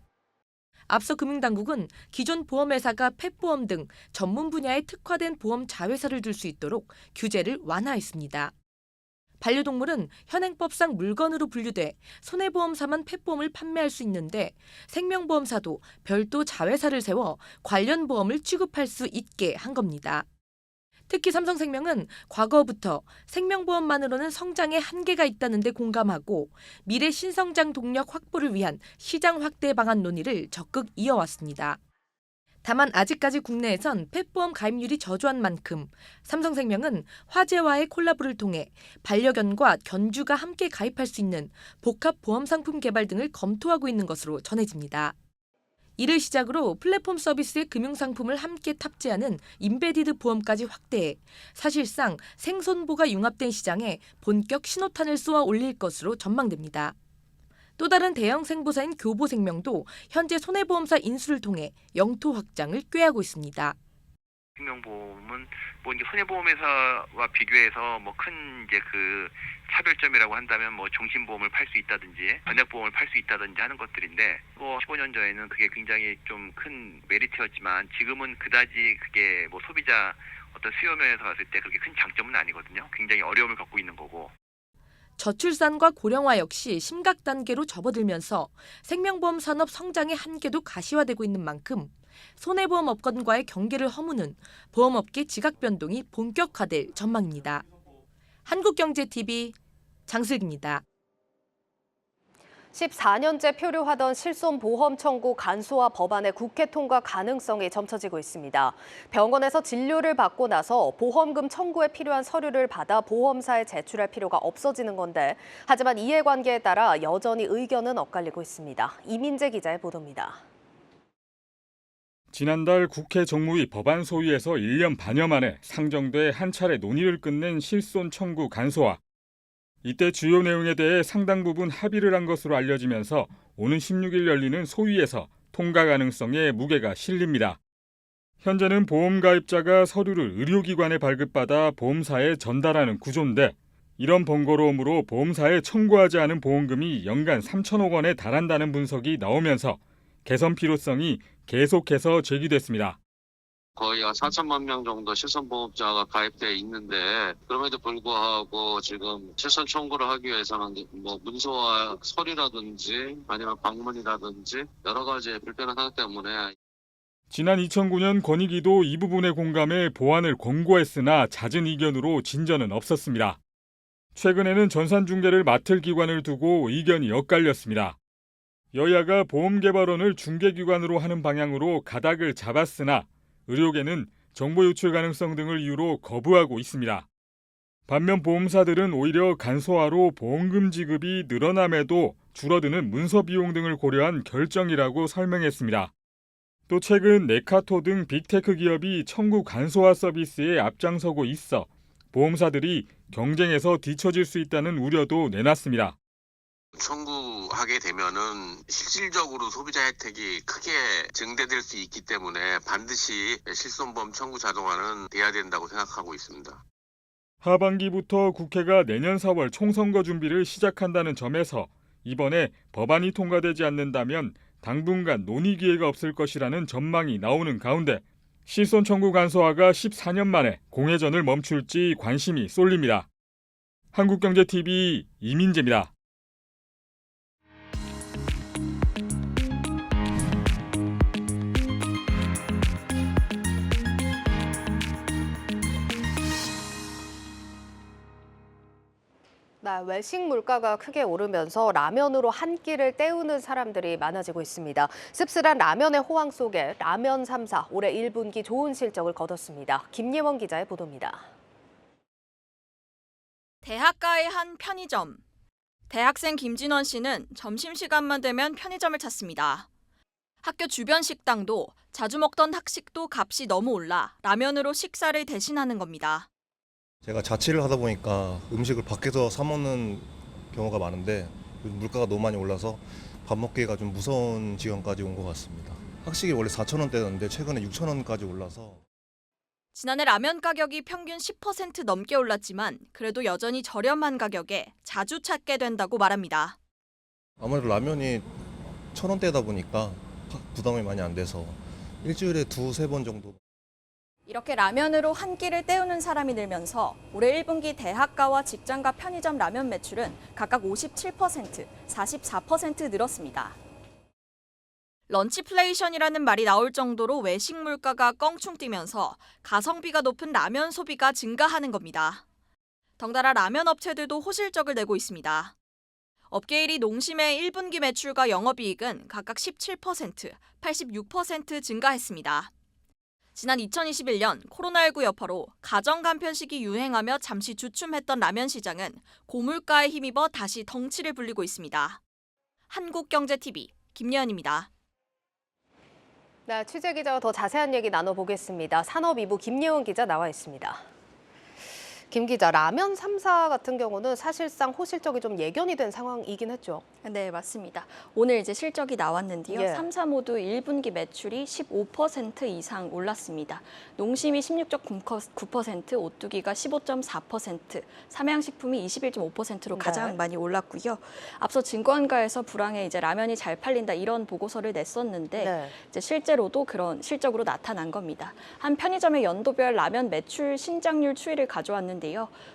I: 앞서 금융당국은 기존 보험회사가 펫보험 등 전문 분야에 특화된 보험 자회사를 둘 수 있도록 규제를 완화했습니다. 반려동물은 현행법상 물건으로 분류돼 손해보험사만 펫보험을 판매할 수 있는데 생명보험사도 별도 자회사를 세워 관련 보험을 취급할 수 있게 한 겁니다. 특히 삼성생명은 과거부터 생명보험만으로는 성장에 한계가 있다는 데 공감하고 미래 신성장 동력 확보를 위한 시장 확대 방안 논의를 적극 이어왔습니다. 다만 아직까지 국내에선 펫보험 가입률이 저조한 만큼 삼성생명은 화재와의 콜라보를 통해 반려견과 견주가 함께 가입할 수 있는 복합 보험 상품 개발 등을 검토하고 있는 것으로 전해집니다. 이를 시작으로 플랫폼 서비스의 금융상품을 함께 탑재하는 임베디드 보험까지 확대해 사실상 생손보가 융합된 시장에 본격 신호탄을 쏘아 올릴 것으로 전망됩니다. 또 다른 대형 생보사인 교보생명도 현재 손해보험사 인수를 통해 영토 확장을 꾀하고 있습니다.
J: 생명보험은 이제 손해보험회사와 비교해서 큰 이제 그 차별점이라고 한다면 종신보험을 팔 수 있다든지 전액보험을 팔 수 있다든지 하는 것들인데 15년 전에는 그게 굉장히 좀 큰 메리트였지만 지금은 그다지 그게 소비자 어떤 수요 면에서 봤을 때 그렇게 큰 장점은 아니거든요. 굉장히 어려움을 겪고 있는 거고.
I: 저출산과 고령화 역시 심각 단계로 접어들면서 생명보험 산업 성장의 한계도 가시화되고 있는 만큼 손해보험 업권과의 경계를 허무는 보험업계 지각 변동이 본격화될 전망입니다. 한국경제TV 장슬기입니다.
A: 14년째 표류하던 실손보험 청구 간소화 법안의 국회 통과 가능성이 점쳐지고 있습니다. 병원에서 진료를 받고 나서 보험금 청구에 필요한 서류를 받아 보험사에 제출할 필요가 없어지는 건데 하지만 이해관계에 따라 여전히 의견은 엇갈리고 있습니다. 이민재 기자의 보도입니다.
K: 지난달 국회 정무위 법안 소위에서 1년 반여 만에 상정돼 한 차례 논의를 끝낸 실손 청구 간소화. 이때 주요 내용에 대해 상당 부분 합의를 한 것으로 알려지면서 오는 16일 열리는 소위에서 통과 가능성에 무게가 실립니다. 현재는 보험 가입자가 서류를 의료기관에 발급받아 보험사에 전달하는 구조인데 이런 번거로움으로 보험사에 청구하지 않은 보험금이 연간 3천억 원에 달한다는 분석이 나오면서 개선 필요성이 계속해서 제기됐습니다.
L: 거의 4천만 명 정도 실손보험자가 가입되어 있는데 그럼에도 불구하고 지금 실손 청구를 하기 위해서는 뭐 문서와 서류라든지 아니면 방문이라든지 여러 가지 불편한 상황 때문에
K: 지난 2009년 권익위도 이 부분에 공감해 보완을 권고했으나 잦은 이견으로 진전은 없었습니다. 최근에는 전산중개를 맡을 기관을 두고 의견이 엇갈렸습니다. 여야가 보험개발원을 중개기관으로 하는 방향으로 가닥을 잡았으나 의료계는 정보 유출 가능성 등을 이유로 거부하고 있습니다. 반면 보험사들은 오히려 간소화로 보험금 지급이 늘어남에도 줄어드는 문서 비용 등을 고려한 결정이라고 설명했습니다. 또 최근 네카토 등 빅테크 기업이 청구 간소화 서비스에 앞장서고 있어 보험사들이 경쟁에서 뒤처질 수 있다는 우려도 내놨습니다.
L: 청구하게 되면은 실질적으로 소비자 혜택이 크게 증대될 수 있기 때문에 반드시 실손보험 청구 자동화는 돼야 된다고 생각하고 있습니다.
K: 하반기부터 국회가 내년 4월 총선거 준비를 시작한다는 점에서 이번에 법안이 통과되지 않는다면 당분간 논의 기회가 없을 것이라는 전망이 나오는 가운데 실손 청구 간소화가 14년 만에 공회전을 멈출지 관심이 쏠립니다. 한국경제TV 이민재입니다.
A: 외식 물가가 크게 오르면서 라면으로 한 끼를 때우는 사람들이 많아지고 있습니다. 씁쓸한 라면의 호황 속에 라면 3사 올해 1분기 좋은 실적을 거뒀습니다. 김예원 기자의 보도입니다.
M: 대학가의 한 편의점. 대학생 김진원 씨는 점심시간만 되면 편의점을 찾습니다. 학교 주변 식당도 자주 먹던 학식도 값이 너무 올라 라면으로 식사를 대신하는 겁니다.
N: 제가 자취를 하다 보니까 음식을 밖에서 사 먹는 경우가 많은데 물가가 너무 많이 올라서 밥 먹기가 좀 무서운 지경까지 온 것 같습니다. 학식이 원래 4,000원대였는데 최근에 6,000원까지 올라서
M: 지난해 라면 가격이 평균 10% 넘게 올랐지만 그래도 여전히 저렴한 가격에 자주 찾게 된다고 말합니다.
N: 아무래도 라면이 1,000원대다 보니까 부담이 많이 안 돼서 일주일에 2-3번 정도.
M: 이렇게 라면으로 한 끼를 때우는 사람이 늘면서 올해 1분기 대학가와 직장가 편의점 라면 매출은 각각 57%, 44% 늘었습니다. 런치플레이션이라는 말이 나올 정도로 외식 물가가 껑충 뛰면서 가성비가 높은 라면 소비가 증가하는 겁니다. 덩달아 라면 업체들도 호실적을 내고 있습니다. 업계 1위 농심의 1분기 매출과 영업이익은 각각 17%, 86% 증가했습니다. 지난 2021년 코로나19 여파로 가정 간편식이 유행하며 잠시 주춤했던 라면 시장은 고물가에 힘입어 다시 덩치를 불리고 있습니다. 한국경제TV 김예은입니다.
A: 취재 기자와 더 자세한 얘기 나눠보겠습니다. 산업이부 김예원 기자 나와 있습니다. 김 기자, 라면 3사 같은 경우는 사실상 호실적이 좀 예견이 된 상황이긴 했죠.
O: 네, 맞습니다. 오늘 이제 실적이 나왔는데요. 3사 모두 1분기 매출이 15% 이상 올랐습니다. 농심이 16.9%, 오뚜기가 15.4%, 삼양식품이 21.5%로 가장 많이 올랐고요. 앞서 증권가에서 불황에 이제 라면이 잘 팔린다 이런 보고서를 냈었는데 이제 실제로도 그런 실적으로 나타난 겁니다. 한 편의점의 연도별 라면 매출 신장률 추이를 가져왔는데요.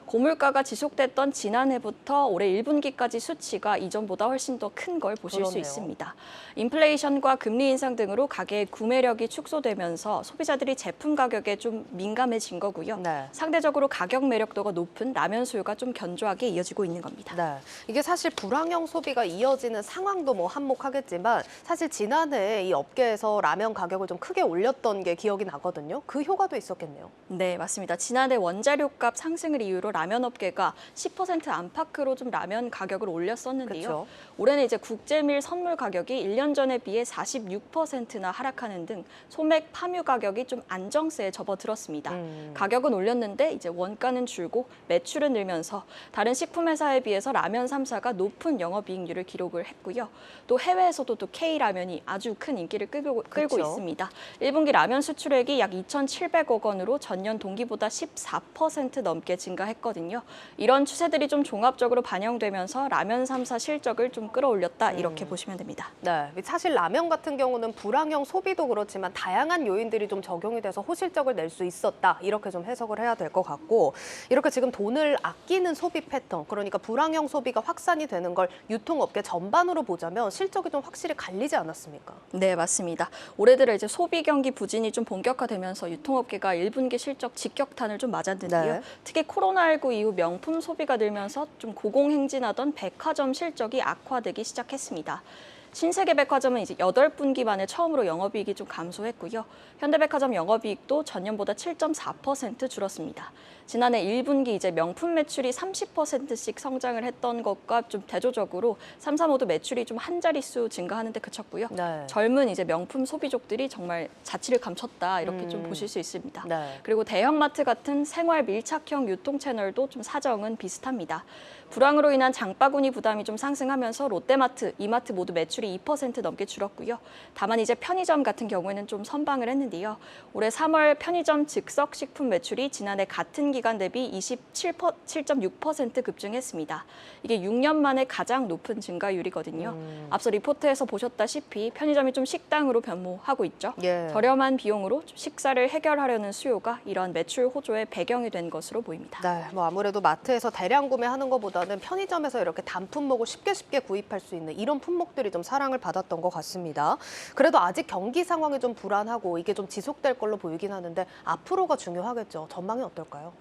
O: 고물가가 지속됐던 지난해부터 올해 1분기까지 수치가 이전보다 훨씬 더 큰 걸 보실 수 있습니다. 인플레이션과 금리 인상 등으로 가게의 구매력이 축소되면서 소비자들이 제품 가격에 좀 민감해진 거고요. 상대적으로 가격 매력도가 높은 라면 수요가 좀 견조하게 이어지고 있는 겁니다.
A: 이게 사실 불황형 소비가 이어지는 상황도 뭐 한몫하겠지만 사실 지난해 이 업계에서 라면 가격을 좀 크게 올렸던 게 기억이 나거든요. 그 효과도 있었겠네요.
O: 네, 맞습니다. 지난해 원자료값 상승을 이유로 라면 업계가 10% 안팎으로 좀 라면 가격을 올렸었는데요. 올해는 이제 국제밀 선물 가격이 1년 전에 비해 46%나 하락하는 등 소맥 파묘 가격이 좀 안정세에 접어들었습니다. 가격은 올렸는데 이제 원가는 줄고 매출은 늘면서 다른 식품회사에 비해서 라면 3사가 높은 영업이익률을 기록을 했고요. 또 해외에서도 또 K라면이 아주 큰 인기를 끌고 있습니다. 1분기 라면 수출액이 약 2,700억 원으로 전년 동기보다 14% 넘게 넘게 증가했거든요. 이런 추세들이 좀 종합적으로 반영되면서 라면 3사 실적을 좀 끌어올렸다 이렇게 보시면 됩니다.
A: 네, 사실 라면 같은 경우는 불황형 소비도 그렇지만 다양한 요인들이 좀 적용이 돼서 호실적을 낼 수 있었다 이렇게 좀 해석을 해야 될 것 같고 이렇게 지금 돈을 아끼는 소비 패턴 그러니까 불황형 소비가 확산이 되는 걸 유통업계 전반으로 보자면 실적이 좀 확실히 갈리지 않았습니까?
O: 네, 맞습니다. 올해 들어 이제 소비 경기 부진이 좀 본격화되면서 유통업계가 1분기 실적 직격탄을 좀 맞았는데요.
A: 네.
O: 특히 코로나19 이후 명품 소비가 늘면서 좀 고공행진하던 백화점 실적이 악화되기 시작했습니다. 신세계백화점은 이제 8분기 만에 처음으로 영업이익이 좀 감소했고요. 현대백화점 영업이익도 전년보다 7.4% 줄었습니다. 지난해 1분기 이제 명품 매출이 30%씩 성장을 했던 것과 좀 대조적으로 3사 모두 매출이 좀 한 자릿수 증가하는 데 그쳤고요.
A: 네.
O: 젊은 이제 명품 소비족들이 정말 자취를 감췄다 이렇게 좀 보실 수 있습니다.
A: 네.
O: 그리고 대형마트 같은 생활 밀착형 유통 채널도 좀 사정은 비슷합니다. 불황으로 인한 장바구니 부담이 좀 상승하면서 롯데마트, 이마트 모두 매출이 2% 넘게 줄었고요. 다만 이제 편의점 같은 경우에는 좀 선방을 했는데요. 올해 3월 편의점 즉석 식품 매출이 지난해 같은 기간 대비 27.6% 급증했습니다. 이게 6년 만에 가장 높은 증가율이거든요. 앞서 리포트에서 보셨다시피 편의점이 좀 식당으로 변모하고 있죠.
A: 예.
O: 저렴한 비용으로 좀 식사를 해결하려는 수요가 이런 매출 호조의 배경이 된 것으로 보입니다.
A: 네, 뭐 아무래도 마트에서 대량 구매하는 것보다는 편의점에서 이렇게 단품목을 쉽게 구입할 수 있는 이런 품목들이 좀 사랑을 받았던 것 같습니다. 그래도 아직 경기 상황이 좀 불안하고 이게 좀 지속될 걸로 보이긴 하는데 앞으로가 중요하겠죠. 전망이 어떨까요?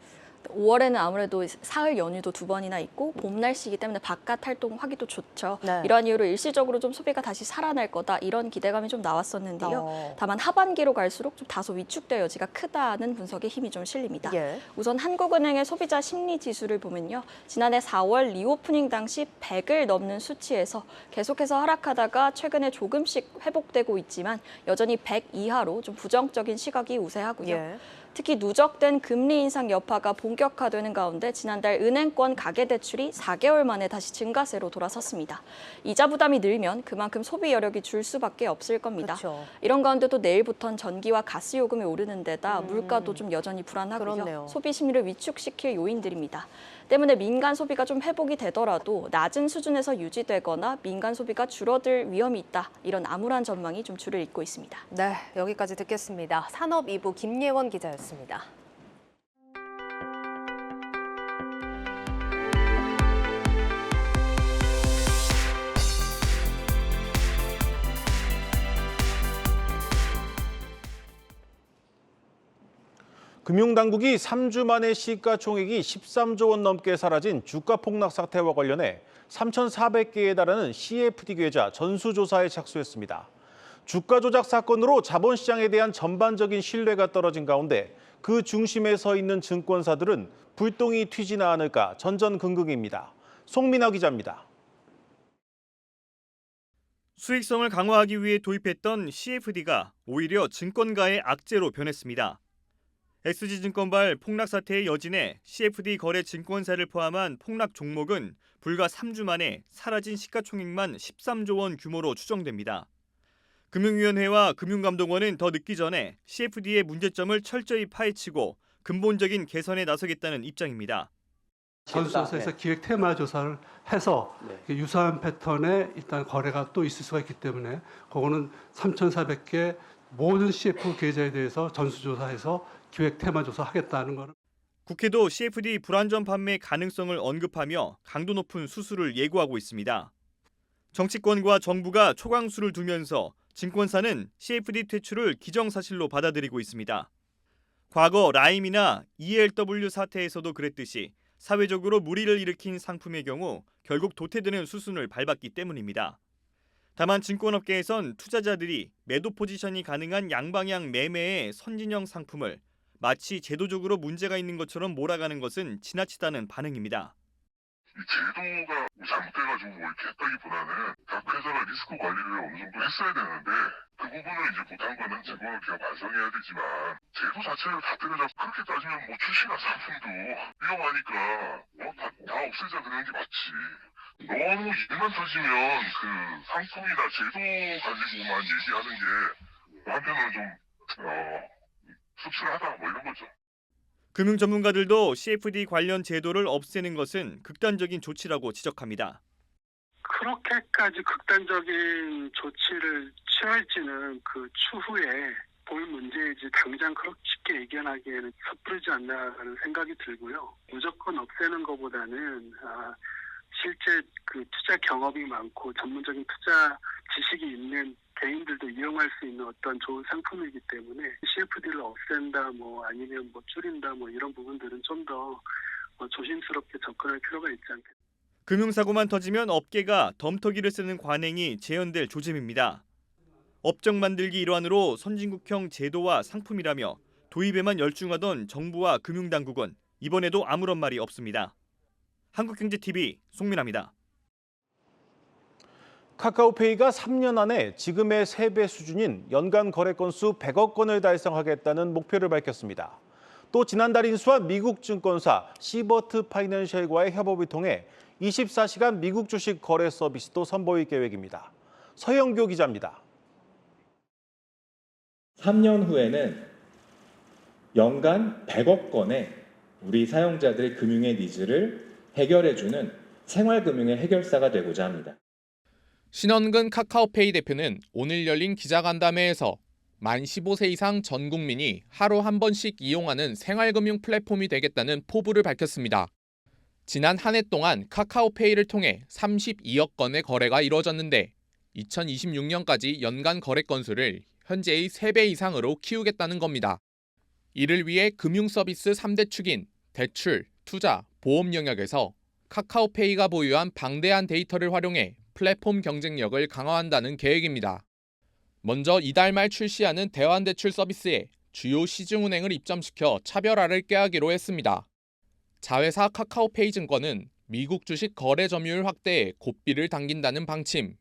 O: 5월에는 아무래도 사흘 연휴도 2번이나 있고 봄 날씨이기 때문에 바깥 활동하기도 좋죠.
A: 네.
O: 이러한 이유로 일시적으로 좀 소비가 다시 살아날 거다 이런 기대감이 좀 나왔었는데요. 다만 하반기로 갈수록 좀 다소 위축될 여지가 크다는 분석에 힘이 좀 실립니다.
A: 예.
O: 우선 한국은행의 소비자 심리 지수를 보면요. 지난해 4월 리오프닝 당시 100을 넘는 수치에서 계속해서 하락하다가 최근에 조금씩 회복되고 있지만 여전히 100 이하로 좀 부정적인 시각이 우세하고요.
A: 예.
O: 특히 누적된 금리 인상 여파가 본격화되는 가운데 지난달 은행권 가계대출이 4개월 만에 다시 증가세로 돌아섰습니다. 이자 부담이 늘면 그만큼 소비 여력이 줄 수밖에 없을 겁니다.
A: 그렇죠.
O: 이런 가운데 또 내일부터는 전기와 가스 요금이 오르는 데다 물가도 좀 여전히 불안하고요.
A: 그렇네요.
O: 소비 심리를 위축시킬 요인들입니다. 때문에 민간 소비가 좀 회복이 되더라도 낮은 수준에서 유지되거나 민간 소비가 줄어들 위험이 있다. 이런 암울한 전망이 좀 줄을 잇고 있습니다.
A: 네, 여기까지 듣겠습니다. 산업 2부 김예원 기자였습니다.
B: 금융당국이 3주 만에 시가총액이 13조 원 넘게 사라진 주가 폭락 사태와 관련해 3,400개에 달하는 CFD 계좌 전수조사에 착수했습니다. 주가 조작 사건으로 자본시장에 대한 전반적인 신뢰가 떨어진 가운데 그 중심에 서 있는 증권사들은 불똥이 튀지나 않을까 전전긍긍입니다. 송민아 기자입니다.
P: 수익성을 강화하기 위해 도입했던 CFD가 오히려 증권가의 악재로 변했습니다. SG증권발 폭락 사태의 여진에 CFD 거래 증권사를 포함한 폭락 종목은 불과 3주 만에 사라진 시가총액만 13조 원 규모로 추정됩니다. 금융위원회와 금융감독원은 더 늦기 전에 CFD의 문제점을 철저히 파헤치고 근본적인 개선에 나서겠다는 입장입니다.
Q: 전수조사에서 기획 테마 조사를 해서 유사한 패턴의 일단 거래가 또 있을 수가 있기 때문에 그거는 3,400개 모든 CF 계좌에 대해서 전수조사해서 기획 테마 조사하겠다는 거는.
P: 국회도 CFD 불안전 판매 가능성을 언급하며 강도 높은 수수를 예고하고 있습니다. 정치권과 정부가 초강수를 두면서 증권사는 CFD 퇴출을 기정사실로 받아들이고 있습니다. 과거 라임이나 ELW 사태에서도 그랬듯이 사회적으로 물의를 일으킨 상품의 경우 결국 도태되는 수순을 밟았기 때문입니다. 다만 증권업계에선 투자자들이 매도 포지션이 가능한 양방향 매매의 선진형 상품을 마치 제도적으로 문제가 있는 것처럼 몰아가는 것은 지나치다는 반응입니다.
R: 제도가 잘못돼가지고 뭐 이렇게 했다기보다는 각 회사가 리스크 관리를 어느 정도 했어야 되는데 그 부분을 이제 못한 거는 증권업계가 반성해야 되지만 제도 자체를 다 때려잡고 그렇게 따지면 뭐 출시나 상품도 위험하니까 다 없애자 그러는 게 맞지. 너무 일만 터지면 그 상품이나 제도 가지고만 얘기하는 게 한편으로는 좀 씁쓸하다 뭐 이런 거죠.
P: 금융 전문가들도 CFD 관련 제도를 없애는 것은 극단적인 조치라고 지적합니다.
S: 그렇게까지 극단적인 조치를 취할지는 그 추후에 볼 문제이지 당장 그렇게 쉽게 예견하기에는 섣부르지 않나라는 생각이 들고요. 무조건 없애는 것보다는 실제 그 투자 경험이 많고 전문적인 투자 지식이 있는 개인들도 이용할 수 있는 어떤 좋은 상품이기 때문에 CFD를 없앤다, 아니면 줄인다, 이런 부분들은 좀 더 조심스럽게 접근할 필요가 있지 않겠습니까?
P: 금융사고만 터지면 업계가 덤터기를 쓰는 관행이 재현될 조짐입니다. 업종 만들기 일환으로 선진국형 제도와 상품이라며 도입에만 열중하던 정부와 금융당국은 이번에도 아무런 말이 없습니다. 한국경제TV 송민아입니다.
B: 카카오페이가 3년 안에 지금의 3배 수준인 연간 거래 건수 100억 건을 달성하겠다는 목표를 밝혔습니다. 또 지난달 인수한 미국 증권사 시버트 파이낸셜과의 협업을 통해 24시간 미국 주식 거래 서비스도 선보일 계획입니다. 서영교 기자입니다.
T: 3년 후에는 연간 100억 건의 우리 사용자들의 금융의 니즈를 해결해주는 생활금융의 해결사가 되고자 합니다.
U: 신원근 카카오페이 대표는 오늘 열린 기자간담회에서 만 15세 이상 전 국민이 하루 한 번씩 이용하는 생활금융 플랫폼이 되겠다는 포부를 밝혔습니다. 지난 한 해 동안 카카오페이를 통해 32억 건의 거래가 이루어졌는데 2026년까지 연간 거래 건수를 현재의 3배 이상으로 키우겠다는 겁니다. 이를 위해 금융 서비스 3대 축인 대출, 투자, 보험 영역에서 카카오페이가 보유한 방대한 데이터를 활용해 플랫폼 경쟁력을 강화한다는 계획입니다. 먼저 이달 말 출시하는 대환대출 서비스에 주요 시중은행을 입점시켜 차별화를 꾀하기로 했습니다. 자회사 카카오페이 증권은 미국 주식 거래 점유율 확대에 고삐를 당긴다는 방침,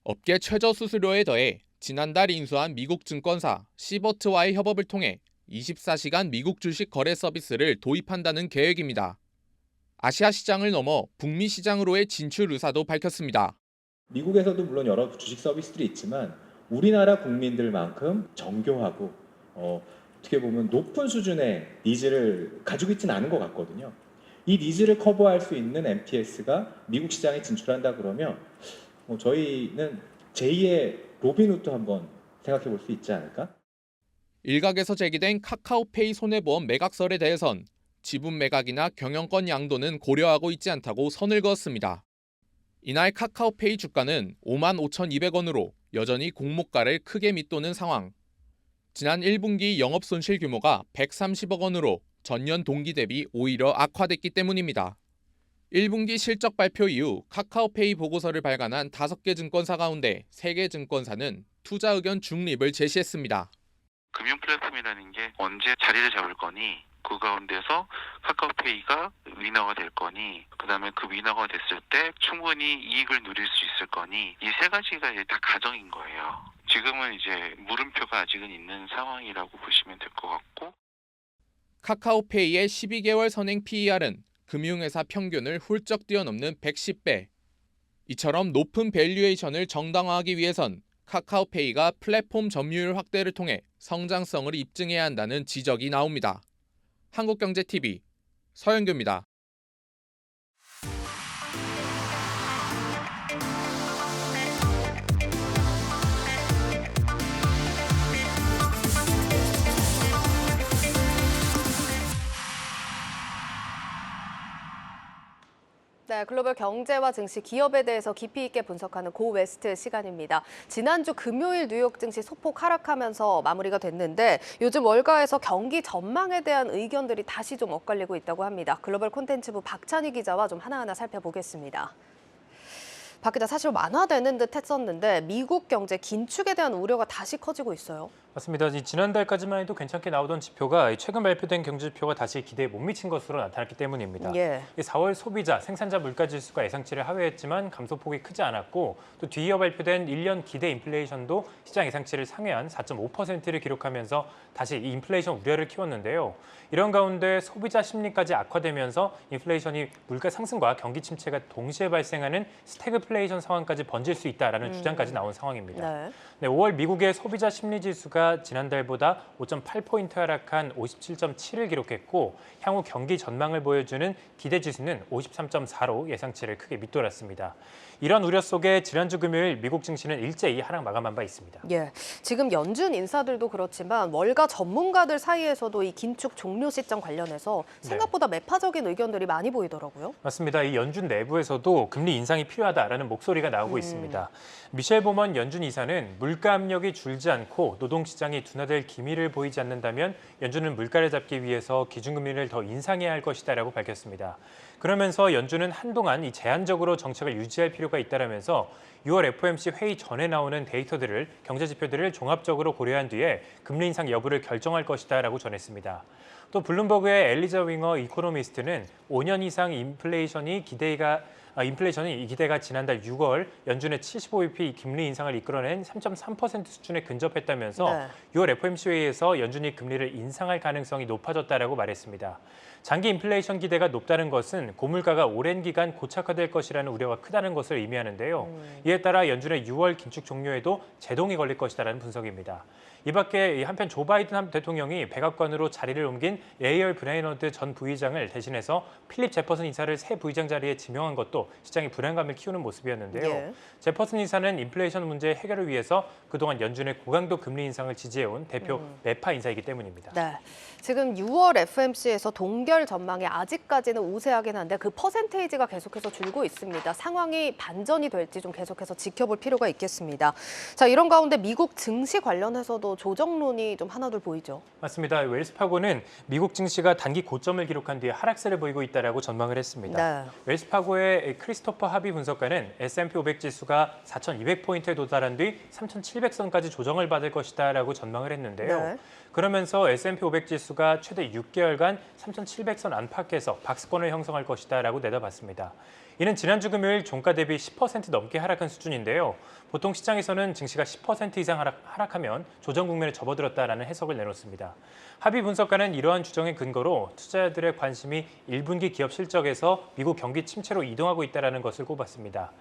U: 업계 최저 수수료에 더해 지난달 인수한 미국 증권사 시버트와의 협업을 통해 24시간 미국 주식 거래 서비스를 도입한다는 계획입니다. 아시아 시장을 넘어 북미 시장으로의 진출 의사도 밝혔습니다.
T: 미국에서도 물론 여러 주식 서비스들이 있지만 우리나라 국민들만큼 정교하고 어떻게 보면 높은 수준의 니즈를 가지고 있지는 않은 것 같거든요. 이 니즈를 커버할 수 있는 MTS가 미국 시장에 진출한다 그러면 저희는 제2의 로빈후드 한번 생각해 볼 수 있지 않을까?
U: 일각에서 제기된 카카오페이 손해보험 매각설에 대해선 지분 매각이나 경영권 양도는 고려하고 있지 않다고 선을 그었습니다. 이날 카카오페이 주가는 55,200원으로 여전히 공모가를 크게 밑도는 상황. 지난 1분기 영업손실 규모가 130억 원으로 전년 동기 대비 오히려 악화됐기 때문입니다. 1분기 실적 발표 이후 카카오페이 보고서를 발간한 5개 증권사 가운데 3개 증권사는 투자 의견 중립을 제시했습니다.
J: 금융 플랫폼이라는 게 언제 자리를 잡을 거니, 그 가운데서 카카오페이가 위너가 될 거니, 그다음에 그 위너가 됐을 때 충분히 이익을 누릴 수 있을 거니, 이 3가지가 이제 다 가정인 거예요. 지금은 이제 물음표가 아직은 있는 상황이라고 보시면 될 것 같고.
U: 카카오페이의 12개월 선행 PER은 금융회사 평균을 훌쩍 뛰어넘는 110배. 이처럼 높은 밸류에이션을 정당화하기 위해선 카카오페이가 플랫폼 점유율 확대를 통해 성장성을 입증해야 한다는 지적이 나옵니다. 한국경제TV 서영규입니다.
A: 네, 글로벌 경제와 증시, 기업에 대해서 깊이 있게 분석하는 고웨스트 시간입니다. 지난주 금요일 뉴욕 증시 소폭 하락하면서 마무리가 됐는데 요즘 월가에서 경기 전망에 대한 의견들이 다시 좀 엇갈리고 있다고 합니다. 글로벌 콘텐츠부 박찬희 기자와 좀 하나하나 살펴보겠습니다. 박 기자, 사실 완화되는 듯 했었는데 미국 경제 긴축에 대한 우려가 다시 커지고 있어요.
V: 맞습니다. 지난달까지만 해도 괜찮게 나오던 지표가 최근 발표된 경제지표가 다시 기대에 못 미친 것으로 나타났기 때문입니다. 4월 소비자, 생산자 물가지수가 예상치를 하회했지만 감소폭이 크지 않았고 또 뒤이어 발표된 1년 기대 인플레이션도 시장 예상치를 상회한 4.5%를 기록하면서 다시 이 인플레이션 우려를 키웠는데요. 이런 가운데 소비자 심리까지 악화되면서 인플레이션이 물가 상승과 경기 침체가 동시에 발생하는 스태그플레이션 스태그플레이션 상황까지 번질 수 있다라는 주장까지 나온 상황입니다.
A: 네.
V: 네, 5월 미국의 소비자 심리지수가 지난달보다 5.8포인트 하락한 57.7을 기록했고 향후 경기 전망을 보여주는 기대지수는 53.4로 예상치를 크게 밑돌았습니다. 이런 우려 속에 지난주 금요일 미국 증시는 일제히 하락 마감한 바 있습니다.
A: 예, 지금 연준 인사들도 그렇지만 월가 전문가들 사이에서도 이 긴축 종료 시점 관련해서 생각보다 매파적인 의견들이 많이 보이더라고요.
V: 맞습니다. 이 연준 내부에서도 금리 인상이 필요하다라는 목소리가 나오고 있습니다. 미셸 보먼 연준 이사는 물가 압력이 줄지 않고 노동시장이 둔화될 기미를 보이지 않는다면 연준은 물가를 잡기 위해서 기준금리를 더 인상해야 할 것이다라고 밝혔습니다. 그러면서 연준은 한동안 이 제한적으로 정책을 유지할 필요가 있다라면서 6월 FOMC 회의 전에 나오는 데이터들을 경제 지표들을 종합적으로 고려한 뒤에 금리 인상 여부를 결정할 것이다라고 전했습니다. 또 블룸버그의 엘리자 윙어 이코노미스트는 5년 이상 인플레이션이 기대가 지난달 6월 연준의 75bp 금리 인상을 이끌어낸 3.3% 수준에 근접했다면서 6월 FOMC 회의에서 연준이 금리를 인상할 가능성이 높아졌다라고 말했습니다. 장기 인플레이션 기대가 높다는 것은 고물가가 오랜 기간 고착화될 것이라는 우려가 크다는 것을 의미하는데요. 이에 따라 연준의 6월 긴축 종료에도 제동이 걸릴 것이다라는 분석입니다. 이 밖에 한편 조 바이든 대통령이 백악관으로 자리를 옮긴 레이얼 브레이너드 전 부의장을 대신해서 필립 제퍼슨 이사를 새 부의장 자리에 지명한 것도 시장의 불안감을 키우는 모습이었는데요. 제퍼슨 이사는 인플레이션 문제 해결을 위해서 그동안 연준의 고강도 금리 인상을 지지해온 대표 매파 인사이기 때문입니다.
A: 네, 지금 6월 FOMC에서 동결 전망이 아직까지는 우세하긴 한데 그 퍼센테이지가 계속해서 줄고 있습니다. 상황이 반전이 될지 좀 계속해서 지켜볼 필요가 있겠습니다. 자, 이런 가운데 미국 증시 관련해서도 조정론이 좀 하나둘 보이죠.
V: 맞습니다. 웰스파고는 미국 증시가 단기 고점을 기록한 뒤에 하락세를 보이고 있다라고 전망을 했습니다. 웰스파고의 크리스토퍼 하비 분석가는 S&P 500 지수가 4,200포인트에 도달한 뒤 3,700선까지 조정을 받을 것이다라고 전망을 했는데요. 그러면서 S&P 500 지수가 최대 6개월간 3,700선 안팎에서 박스권을 형성할 것이다라고 내다봤습니다. 이는 지난주 금요일 종가 대비 10% 넘게 하락한 수준인데요. 보통 시장에서는 증시가 10% 이상 하락하면 조정 국면에 접어들었다라는 해석을 내놓습니다. 하비 분석가는 이러한 추정의 근거로 투자자들의 관심이 1분기 기업 실적에서 미국 경기 침체로 이동하고 있다는 것을 꼽았습니다.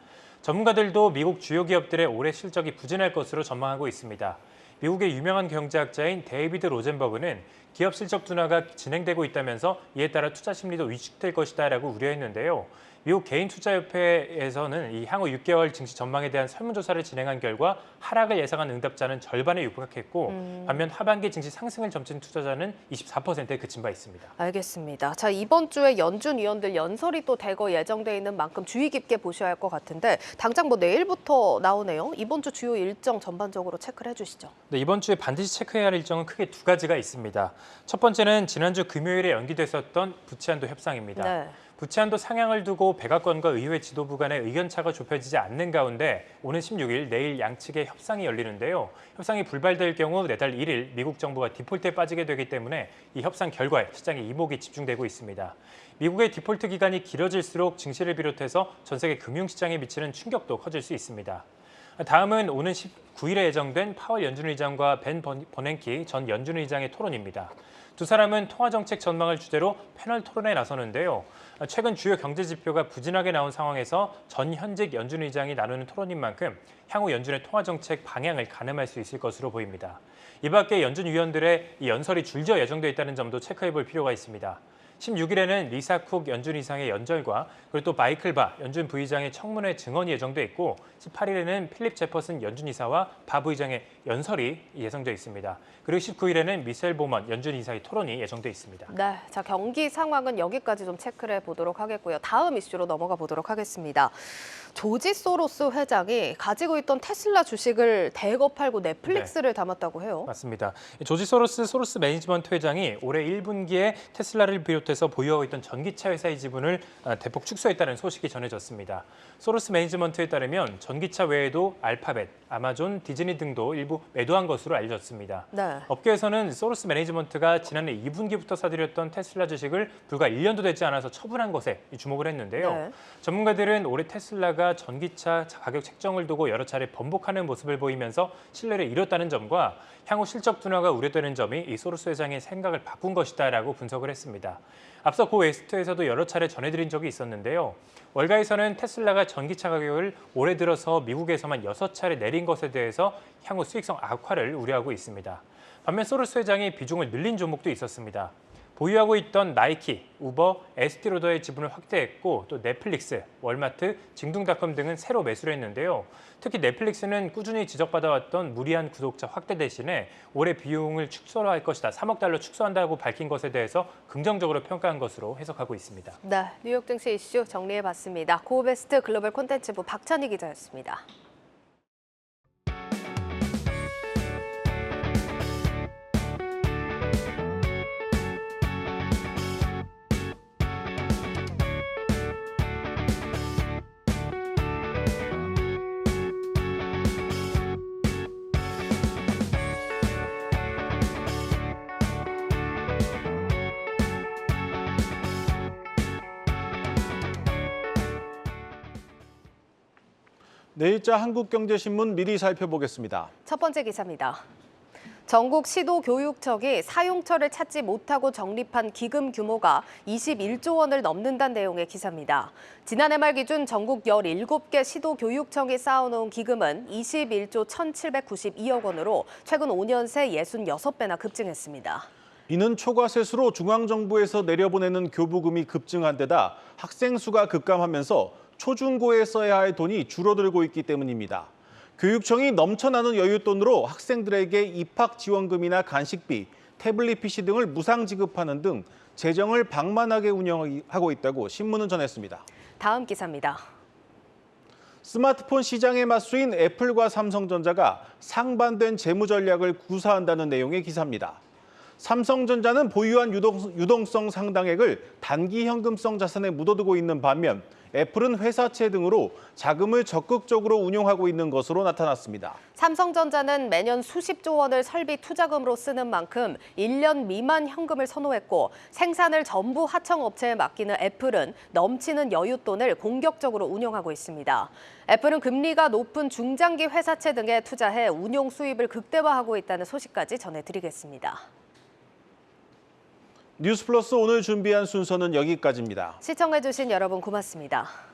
V: 전문가들도 미국 주요 기업들의 올해 실적이 부진할 것으로 전망하고 있습니다. 미국의 유명한 경제학자인 데이비드 로젠버그는 기업 실적 둔화가 진행되고 있다면서 이에 따라 투자 심리도 위축될 것이다라고 우려했는데요. 미국 개인투자협회에서는 이 향후 6개월 증시 전망에 대한 설문조사를 진행한 결과 하락을 예상한 응답자는 절반에 육박했고 반면 하반기 증시 상승을 점친 투자자는 24%에 그친 바 있습니다.
A: 알겠습니다. 자, 이번 주에 연준 위원들 연설이 또 대거 예정돼 있는 만큼 주의 깊게 보셔야 할 것 같은데 당장 뭐 내일부터 나오네요. 이번 주 주요 일정 전반적으로 체크를 해주시죠.
V: 네, 이번 주에 반드시 체크해야 할 일정은 크게 두 가지가 있습니다. 첫 번째는 지난주 금요일에 연기됐었던 부채한도 협상입니다. 부채한도 상향을 두고 백악관과 의회 지도부 간의 의견차가 좁혀지지 않는 가운데 오는 16일 내일 양측의 협상이 열리는데요. 협상이 불발될 경우 내달 1일 미국 정부가 디폴트에 빠지게 되기 때문에 이 협상 결과에 시장의 이목이 집중되고 있습니다. 미국의 디폴트 기간이 길어질수록 증시를 비롯해서 전 세계 금융시장에 미치는 충격도 커질 수 있습니다. 다음은 오는 19일에 예정된 파월 연준 의장과 벤 버냉키 전 연준 의장의 토론입니다. 두 사람은 통화정책 전망을 주제로 패널 토론에 나서는데요. 최근 주요 경제 지표가 부진하게 나온 상황에서 전 현직 연준 의장이 나누는 토론인 만큼 향후 연준의 통화정책 방향을 가늠할 수 있을 것으로 보입니다. 이 밖에 연준 위원들의 이 연설이 줄져 예정돼 있다는 점도 체크해볼 필요가 있습니다. 16일에는 리사 쿡 연준 의장의 연설과 그리고 또 마이클 바 연준 부의장의 청문회 증언이 예정돼 있고 18일에는 필립 제퍼슨 연준 이사와 바 부의장의 연설이 예정돼 있습니다. 그리고 19일에는 미셸 보먼 연준 이사의 토론이 예정돼 있습니다.
A: 네, 자 경기 상황은 여기까지 좀 체크를 해보도록 하겠고요. 다음 이슈로 넘어가 보도록 하겠습니다. 조지 소로스 회장이 가지고 있던 테슬라 주식을 대거 팔고 넷플릭스를 담았다고 해요.
V: 맞습니다. 조지 소로스 매니지먼트 회장이 올해 1분기에 테슬라를 비롯해서 보유하고 있던 전기차 회사의 지분을 대폭 축소했다는 소식이 전해졌습니다. 소로스 매니지먼트에 따르면 전기차 외에도 알파벳, 아마존, 디즈니 등도 일부 매도한 것으로 알려졌습니다. 업계에서는 소로스 매니지먼트가 지난해 2분기부터 사들였던 테슬라 주식을 불과 1년도 되지 않아서 처분한 것에 주목을 했는데요. 전문가들은 올해 테슬라가 테슬라가 전기차 가격 책정을 두고 여러 차례 번복하는 모습을 보이면서 신뢰를 잃었다는 점과 향후 실적 둔화가 우려되는 점이 이 소로스 회장의 생각을 바꾼 것이다라고 분석을 했습니다. 앞서 고 웨스트에서도 여러 차례 전해드린 적이 있었는데요. 월가에서는 테슬라가 전기차 가격을 올해 들어서 미국에서만 6차례 내린 것에 대해서 향후 수익성 악화를 우려하고 있습니다. 반면 소로스 회장이 비중을 늘린 종목도 있었습니다. 보유하고 있던 나이키, 우버, 에스티로더의 지분을 확대했고 또 넷플릭스, 월마트, 징둥닷컴 등은 새로 매수를 했는데요. 특히 넷플릭스는 꾸준히 지적받아왔던 무리한 구독자 확대 대신에 올해 비용을 축소할 것이다. 3억 달러 축소한다고 밝힌 것에 대해서 긍정적으로 평가한 것으로 해석하고 있습니다.
A: 네, 뉴욕 증시 이슈 정리해봤습니다. 고베스트 글로벌 콘텐츠부 박찬희 기자였습니다.
B: 내일자 한국경제신문 미리 살펴보겠습니다.
A: 첫 번째 기사입니다. 전국 시도교육청이 사용처를 찾지 못하고 적립한 기금 규모가 21조 원을 넘는다는 내용의 기사입니다. 지난해 말 기준 전국 17개 시도교육청이 쌓아놓은 기금은 21조 1,792억 원으로 최근 5년 새 66배나 급증했습니다.
B: 이는 초과세수로 중앙정부에서 내려보내는 교부금이 급증한 데다 학생 수가 급감하면서 초중고에 써야 할 돈이 줄어들고 있기 때문입니다. 교육청이 넘쳐나는 여윳돈으로 학생들에게 입학 지원금이나 간식비, 태블릿 PC 등을 무상 지급하는 등 재정을 방만하게 운영하고 있다고 신문은 전했습니다.
A: 다음 기사입니다.
B: 스마트폰 시장에 맞서인 애플과 삼성전자가 상반된 재무 전략을 구사한다는 내용의 기사입니다. 삼성전자는 보유한 유동성 상당액을 단기 현금성 자산에 묻어두고 있는 반면 애플은 회사채 등으로 자금을 적극적으로 운용하고 있는 것으로 나타났습니다.
A: 삼성전자는 매년 수십조 원을 설비 투자금으로 쓰는 만큼 1년 미만 현금을 선호했고 생산을 전부 하청업체에 맡기는 애플은 넘치는 여윳돈을 공격적으로 운용하고 있습니다. 애플은 금리가 높은 중장기 회사채 등에 투자해 운용 수입을 극대화하고 있다는 소식까지 전해드리겠습니다.
B: 뉴스플러스 오늘 준비한 순서는 여기까지입니다.
A: 시청해주신 여러분 고맙습니다.